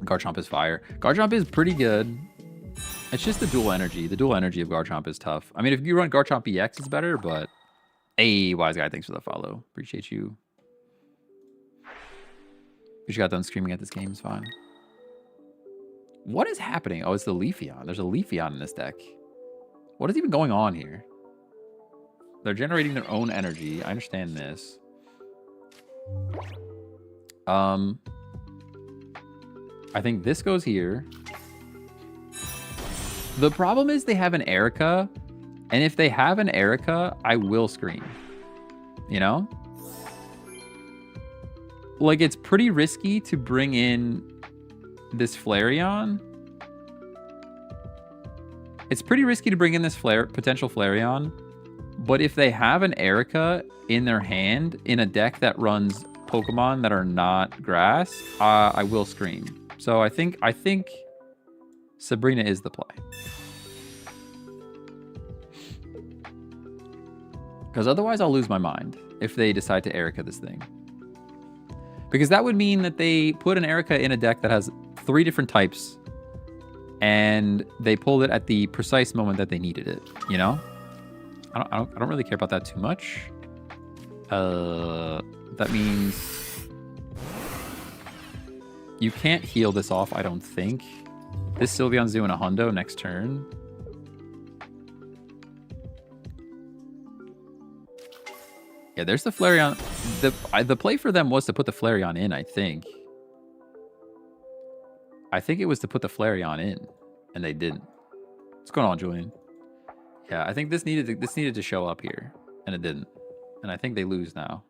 Garchomp is fire. Garchomp is pretty good. It's just the dual energy. The dual energy of Garchomp is tough. I mean, if you run Garchomp EX, it's better, but... Hey, Wise Guy, thanks for the follow. Appreciate you. We just got done screaming at this game. It's fine. What is happening? Oh, it's the Leafeon. There's a Leafeon in this deck. What is even going on here? They're generating their own energy. I understand this. I think this goes here. The problem is they have an Erica. And if they have an Erica, I will scream. You know? Like, it's pretty risky to bring in this Flareon. It's pretty risky to bring in this potential Flareon. But if they have an Erica in their hand in a deck that runs Pokemon that are not grass, I will scream. So I think Sabrina is the play. Because otherwise I'll lose my mind if they decide to Erica this thing. Because that would mean that they put an Erica in a deck that has 3 different types and they pulled it at the precise moment that they needed it, you know? I don't really care about that too much. That means you can't heal this off, I don't think. This Sylveon's doing a hundo next turn. Yeah, there's the Flareon. The play for them was to put the Flareon in, I think. I think it was to put the Flareon in, and they didn't. What's going on, Julian? Yeah, I think this needed to show up here, and it didn't. And I think they lose now.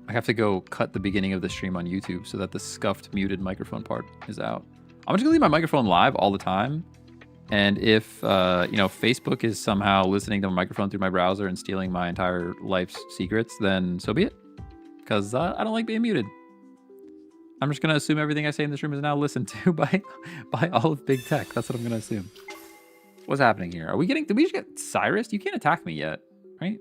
I have to go cut the beginning of the stream on YouTube so that the scuffed muted microphone part is out. I'm just gonna leave my microphone live all the time. And if, you know, Facebook is somehow listening to my microphone through my browser and stealing my entire life's secrets, then so be it. Because I don't like being muted. I'm just gonna assume everything I say in this room is now listened to by all of big tech. That's what I'm gonna assume. What's happening here? Are we getting, did we just get Cyrus? You can't attack me yet, right?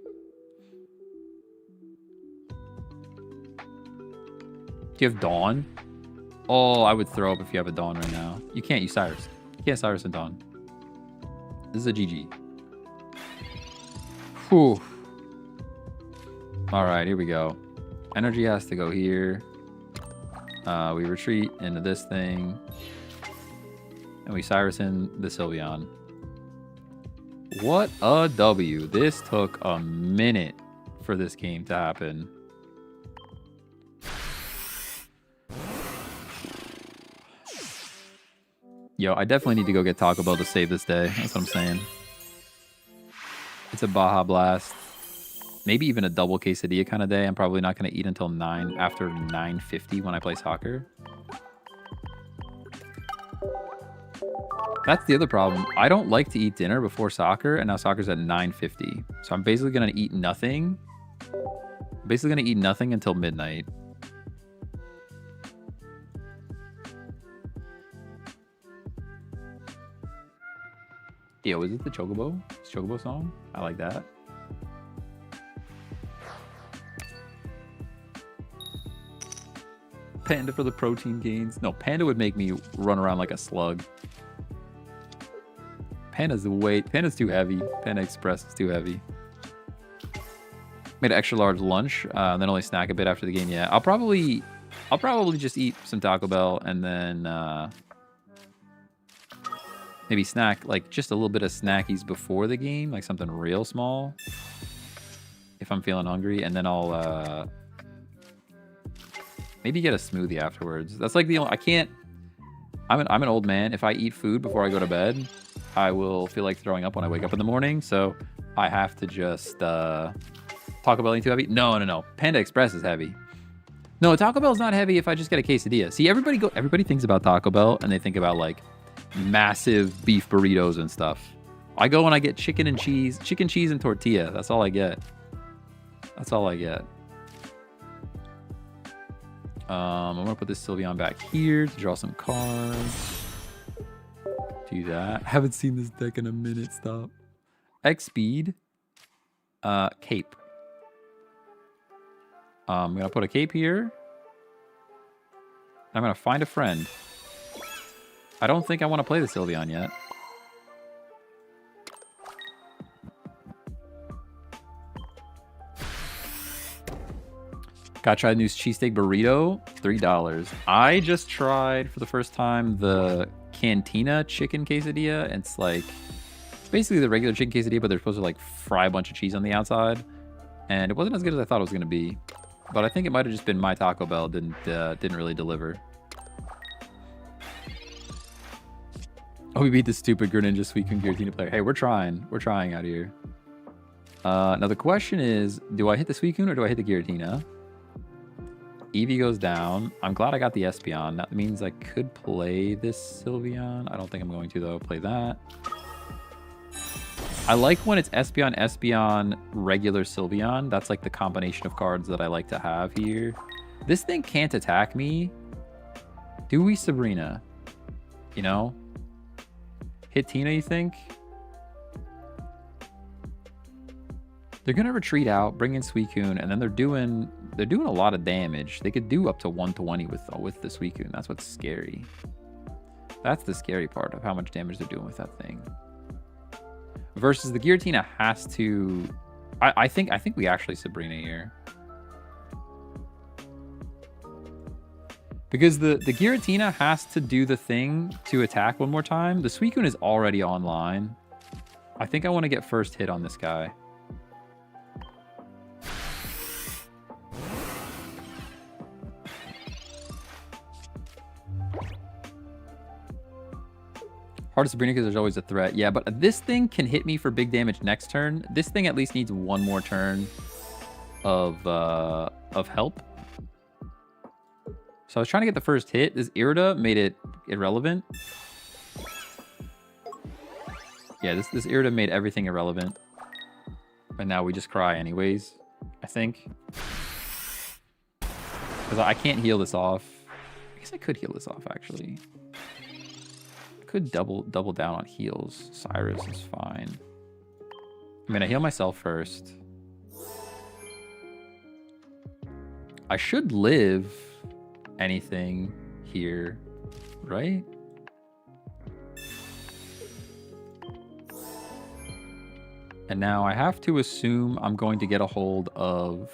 Do you have Dawn? Oh, I would throw up if you have a Dawn right now. You can't use Cyrus. You can't Cyrus and Dawn. This is a GG. Whew. All right, here we go. Energy has to go here. We retreat into this thing. And we Cyrus in the Sylveon. What a W. This took a minute for this game to happen. Yo, I definitely need to go get Taco Bell to save this day. That's what I'm saying. It's a Baja Blast. Maybe even a double quesadilla kind of day. I'm probably not going to eat until after 9:50 when I play soccer. That's the other problem. I don't like to eat dinner before soccer, and now soccer's at 9:50. So I'm basically going to eat nothing. Basically going to eat nothing until midnight. Yo, is it the Chocobo? Chocobo song? I like that. Panda for the protein gains. No, Panda would make me run around like a slug. Panda's too heavy. Panda Express is too heavy. Made an extra large lunch, then only snack a bit after the game. Yeah, I'll probably just eat some Taco Bell and then maybe snack, like just a little bit of snackies before the game, like something real small if I'm feeling hungry, and then I'll maybe get a smoothie afterwards. That's like the only, I'm an old man. If I eat food before I go to bed, I will feel like throwing up when I wake up in the morning, so I have to just Taco Bell ain't too heavy. No. Panda Express is heavy. No, Taco Bell's not heavy if I just get a quesadilla. See, everybody thinks about Taco Bell and they think about like massive beef burritos and stuff. I go and I get chicken, cheese, and tortilla. That's all I get. I'm gonna put this Sylveon back here to draw some cards. Do that. Haven't seen this deck in a minute. Stop. X speed. Cape. I'm gonna put a cape here. I'm gonna find a friend. I don't think I want to play the Sylveon yet. Gotta try the new cheesesteak burrito, $3. I just tried for the first time the Cantina chicken quesadilla. It's like basically the regular chicken quesadilla, but they're supposed to like fry a bunch of cheese on the outside. And it wasn't as good as I thought it was gonna be. But I think it might have just been my Taco Bell didn't really deliver. Oh, we beat the stupid Greninja Suicune Giratina player. Hey, we're trying out here. Now the question is, do I hit the Suicune or do I hit the Giratina? Eevee goes down. I'm glad I got the Espeon. That means I could play this Sylveon. I don't think I'm going to, though. Play that. I like when it's Espeon, Espeon, regular Sylveon. That's like the combination of cards that I like to have here. This thing can't attack me. Do we Sabrina? You know? Hit Tina, you think? They're gonna retreat out, bring in Suicune, and then they're doing a lot of damage. They could do up to 120 with the Suicune. That's what's scary. That's the scary part of how much damage they're doing with that thing. Versus the Giratina has to. I think we actually Sabrina here. Because the Giratina has to do the thing to attack one more time. The Suicune is already online. I think I want to get first hit on this guy. Hard to Sabrina because there's always a threat. Yeah, but this thing can hit me for big damage next turn. This thing at least needs one more turn of help. So I was trying to get the first hit. This Irida made it irrelevant. Yeah, this Irida made everything irrelevant. And now we just cry anyways, I think. Because I can't heal this off. I guess I could heal this off, actually. Could double down on heals. Cyrus is fine. I'm gonna heal myself first. I should live anything here, right? And now I have to assume I'm going to get a hold of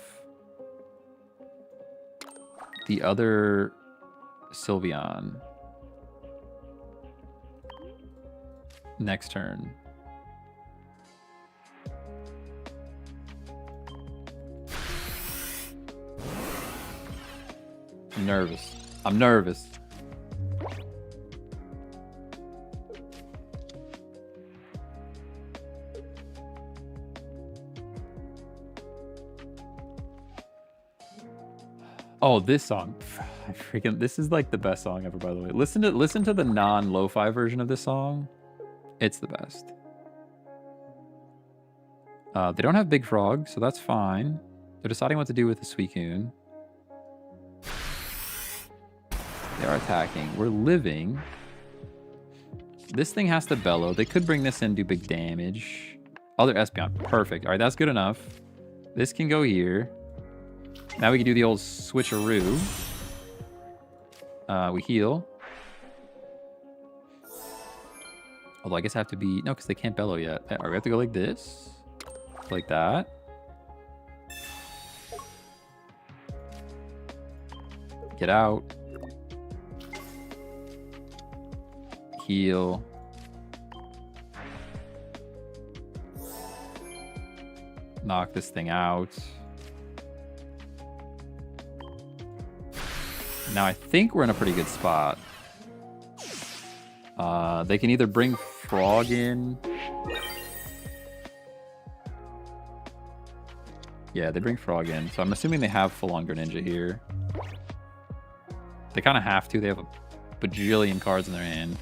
the other Sylveon next turn. I'm nervous. I'm nervous. Oh, this song. This is like the best song ever, by the way. Listen to the non-lo-fi version of this song. It's the best. They don't have Big Frog, so that's fine. They're deciding what to do with the Suicune. They are attacking. We're living. This thing has to bellow. They could bring this in, do big damage. Other Espeon. Perfect. All right, that's good enough. This can go here. Now we can do the old switcheroo. We heal. Although I guess I have to be... No, because they can't bellow yet. All right, we have to go like this. Like that. Get out. Heal. Knock this thing out. Now I think we're in a pretty good spot. They can either bring Frog in. Yeah, they bring Frog in. So I'm assuming they have full-on Greninja here. They kind of have to. They have a bajillion cards in their hand.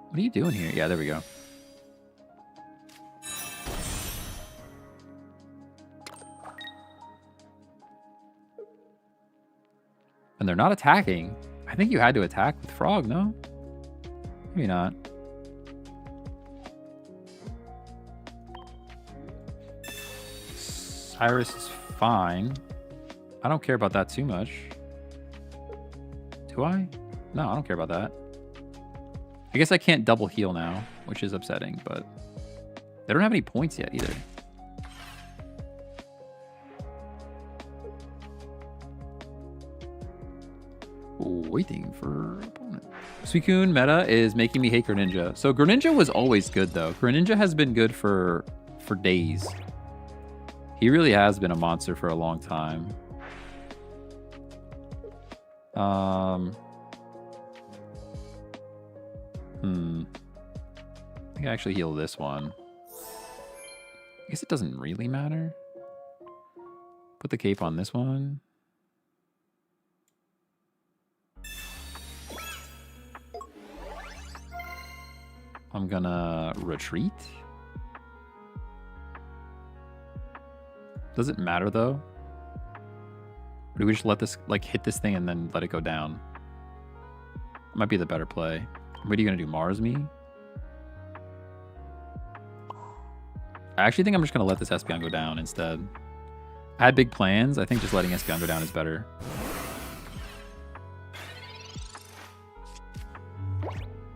What are you doing here? Yeah, there we go. And they're not attacking. I think you had to attack with Frog, no? Maybe not. Cyrus is fine. I don't care about that too much. Do I? No, I don't care about that. I guess I can't double heal now, which is upsetting, but they don't have any points yet either. Waiting for opponent. Suicune meta is making me hate Greninja. So Greninja was always good though. Greninja has been good for days. He really has been a monster for a long time. I think think I actually heal this one. I guess it doesn't really matter. Put the cape on this one. I'm gonna retreat. Does it matter though? Or do we just let this, like, hit this thing and then let it go down? Might be the better play. What are you gonna do, Mars me? I actually think I'm just gonna let this Espeon go down instead. I had big plans. I think just letting Espeon go down is better.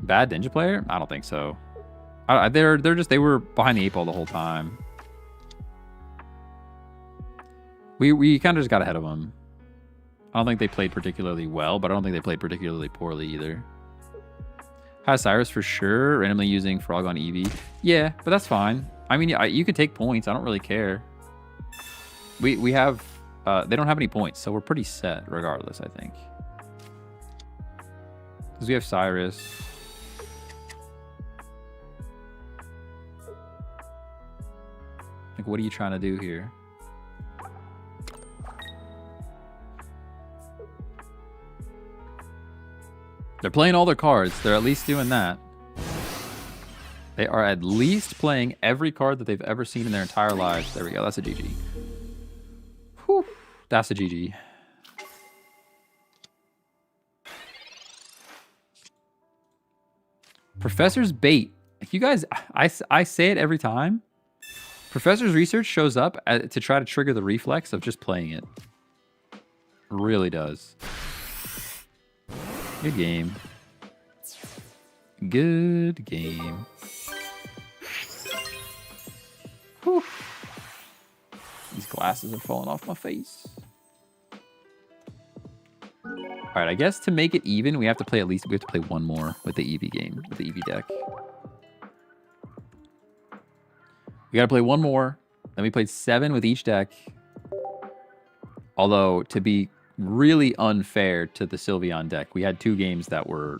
Bad ninja player? I don't think so. They were behind the 8 ball the whole time. We kind of just got ahead of them. I don't think they played particularly well, but I don't think they played particularly poorly either. High Cyrus for sure. Randomly using Frog on Eevee. Yeah, but that's fine. I mean, you can take points. I don't really care. We have... they don't have any points, so we're pretty set regardless, I think. Because we have Cyrus. Like, what are you trying to do here? They're playing all their cards. They're at least doing that. They are at least playing every card that they've ever seen in their entire lives. There we go. That's a GG. Whew. That's a GG. Professor's bait. You guys, I say it every time. Professor's research shows up to try to trigger the reflex of just playing it. Really does. Good game. Good game. Whew. These glasses are falling off my face. All right, I guess to make it even, we have to play one more with the Eevee game, with the Eevee deck. We got to play one more. Then we played 7 with each deck. Although, to be really unfair to the Sylveon deck, we had 2 games that were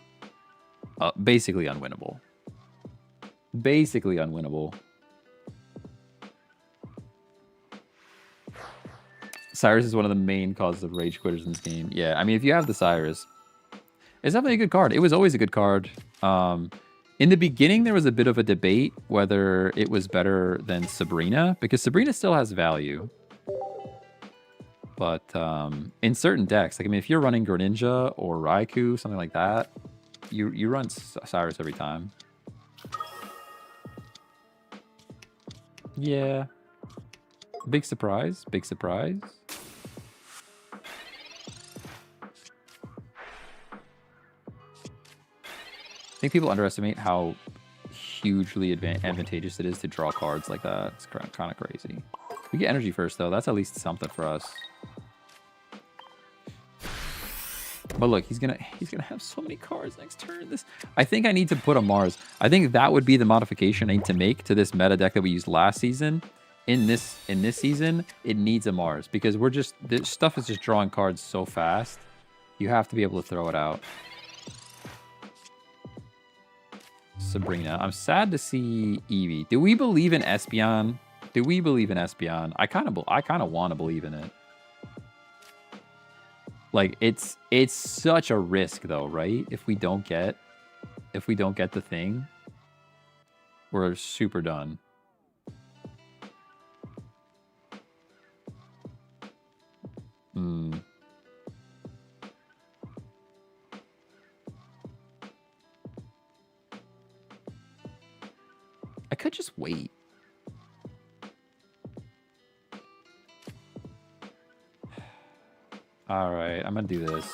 basically unwinnable. Basically unwinnable. Cyrus is one of the main causes of rage quitters in this game. Yeah, I mean, if you have the Cyrus, it's definitely a good card. It was always a good card. In the beginning, there was a bit of a debate whether it was better than Sabrina, because Sabrina still has value. But in certain decks, like, I mean, if you're running Greninja or Raikou, something like that, you run Cyrus every time. Yeah. Big surprise. Big surprise. I think people underestimate how hugely advantageous it is to draw cards like that. It's kind of crazy. We get energy first, though. That's at least something for us. But look, he's gonna have so many cards next turn. I think I need to put a Mars. I think that would be the modification I need to make to this meta deck that we used last season. In this season, it needs a Mars because this stuff is just drawing cards so fast. You have to be able to throw it out. Sabrina. I'm sad to see Eevee. Do we believe in Espeon? Do we believe in Espeon? I kind of want to believe in it. Like, it's such a risk though, right? If we don't get the thing, we're super done. I could just wait. All right, I'm gonna do this.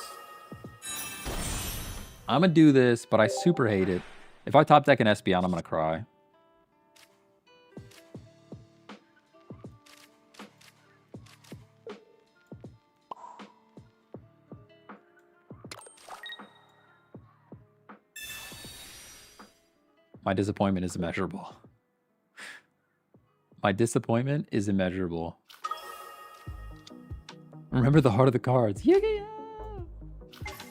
I'm gonna do this, but I super hate it. If I top deck an Espeon, I'm gonna cry. My disappointment is immeasurable. My disappointment is immeasurable. Remember the heart of the cards. Yeah.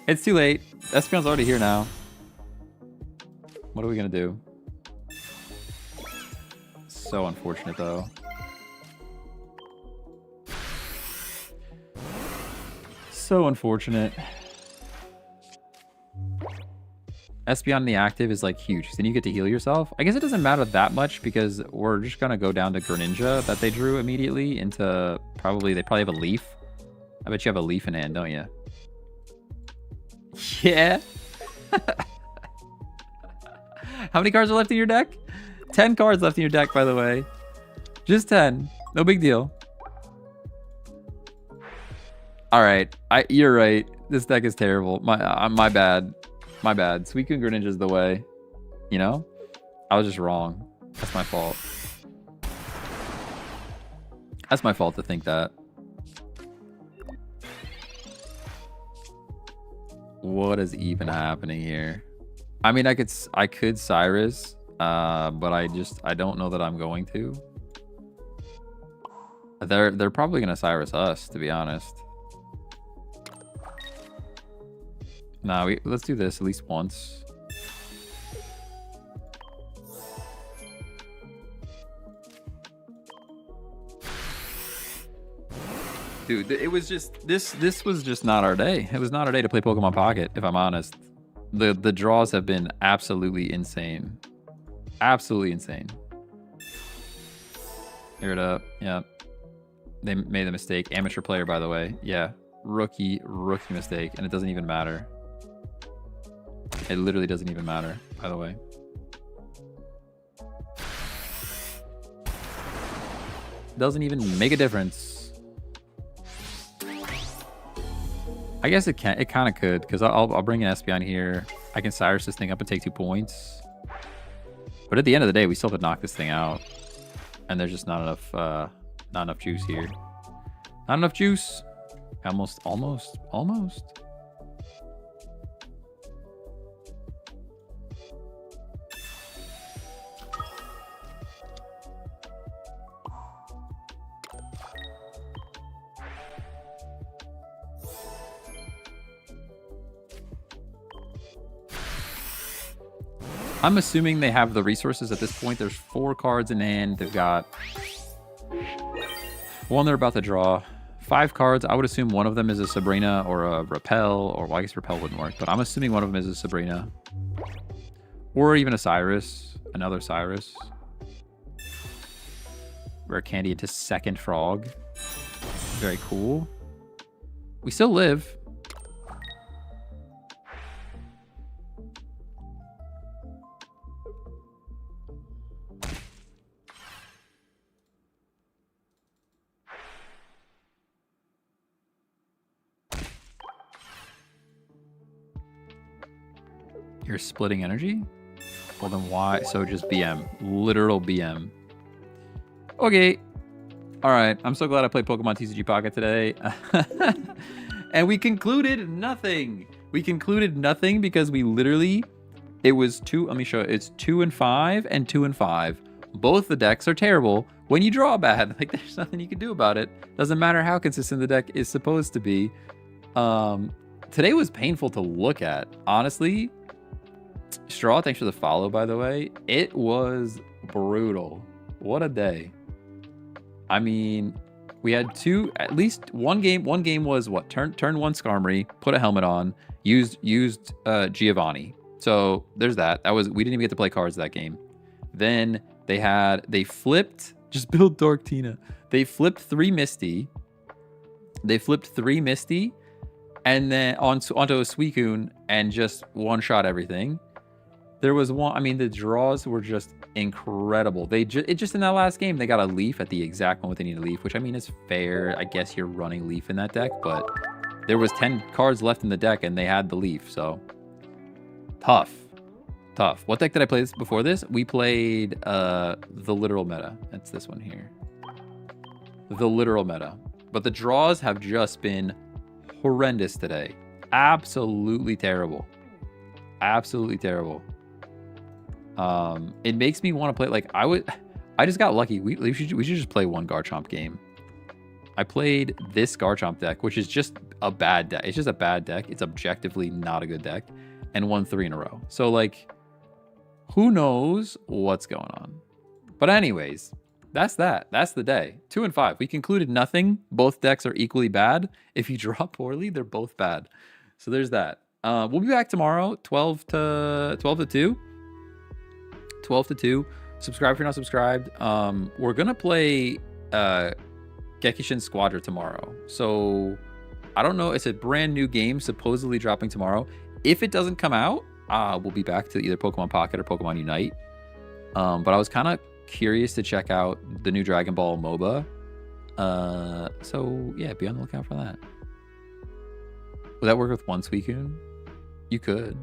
It's too late. Espeon's already here now. What are we gonna do? So unfortunate, though. So unfortunate. Espeon in the active is like huge. Then you get to heal yourself. I guess it doesn't matter that much because we're just gonna go down to Greninja that they drew immediately into they probably have a leaf. I bet you have a leaf in hand, don't you? Yeah. How many cards are left in your deck? 10 cards left in your deck, by the way. Just 10. No big deal. All right. You're right. This deck is terrible. My bad. My bad. Suicune Greninja is the way. You know? I was just wrong. That's my fault. That's my fault to think that. What is even happening here? I mean, I could Cyrus, but I don't know that I'm going to. They're probably gonna Cyrus us, to be honest. Nah, let's do this at least once. Dude, it was just this was just not our day. It was not our day to play Pokemon Pocket, if I'm honest. The draws have been absolutely insane. Absolutely insane. Clear it up. Yeah. They made a mistake. Amateur player, by the way. Yeah. Rookie mistake. And it doesn't even matter. It literally doesn't even matter, by the way. Doesn't even make a difference. I guess it can. It kind of could, because I'll bring an Espeon here. I can Cyrus this thing up and take 2 points. But at the end of the day, we still have to knock this thing out, and there's just not enough juice here. Not enough juice. Almost. I'm assuming they have the resources at this point. There's 4 cards in hand. They've got 1 they're about to draw. 5 cards. I would assume one of them is a Sabrina or a Repel, or well, I guess Repel wouldn't work, but I'm assuming one of them is a Sabrina. Or even a Cyrus. Another Cyrus. Rare candy into second frog. Very cool. We still live. You're splitting energy? Well, then why? So just BM. Literal BM. Okay. All right. I'm so glad I played Pokemon TCG Pocket today. And we concluded nothing. We concluded nothing because we literally... It was 2... Let me show you. It's 2 and 5 and 2 and 5. Both the decks are terrible when you draw bad. Like, there's nothing you can do about it. Doesn't matter how consistent the deck is supposed to be. Today was painful to look at. Honestly... Straw, thanks for the follow, by the way. It was brutal. What a day. I mean, we had at least one game. One game was what? Turn 1 Skarmory, put a helmet on, used Giovanni. So there's that. We didn't even get to play cards that game. Then they flipped, just build Dark Tina. They flipped 3 Misty. And then onto a Suicune and just one-shot everything. There was one, I mean, the draws were just incredible. Just in that last game, they got a leaf at the exact moment they need a leaf, which I mean is fair. I guess you're running leaf in that deck, but there was 10 cards left in the deck and they had the leaf, so tough. What deck did I play before this? We played the literal meta. That's this one here. The literal meta. But the draws have just been horrendous today. Absolutely terrible. Absolutely terrible. It makes me want to play, like, I just got lucky. We should just play one Garchomp game. I played this Garchomp deck, which is just a bad deck. It's just a bad deck. It's objectively not a good deck, and won 3 in a row. So, like, who knows what's going on? But anyways, that's that. That's the day. 2 and 5. We concluded nothing. Both decks are equally bad. If you draw poorly, they're both bad. So there's that. We'll be back tomorrow, 12 to 2. 12 to 2. Subscribe if you're not subscribed. We're gonna play Gekishin Squadra tomorrow. So I don't know. It's a brand new game, supposedly dropping tomorrow. If it doesn't come out, we'll be back to either Pokemon Pocket or Pokemon Unite. But I was kind of curious to check out the new Dragon Ball MOBA. So yeah, be on the lookout for that. Would that work with one Suicune? You could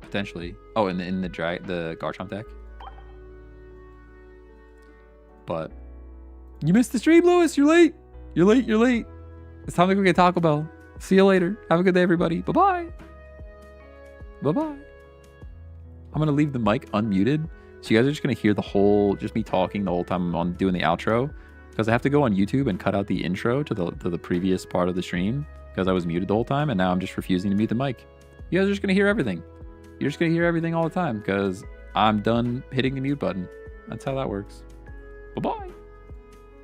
potentially. Oh, in the Garchomp deck. But you missed the stream, Lewis. You're late. You're late. You're late. It's time to go get Taco Bell. See you later. Have a good day, everybody. Bye-bye. Bye-bye. I'm going to leave the mic unmuted. So you guys are just going to hear just me talking the whole time I'm doing the outro. Because I have to go on YouTube and cut out the intro to the previous part of the stream. Because I was muted the whole time. And now I'm just refusing to mute the mic. You guys are just going to hear everything. You're just going to hear everything all the time. Because I'm done hitting the mute button. That's how that works. Bye-bye.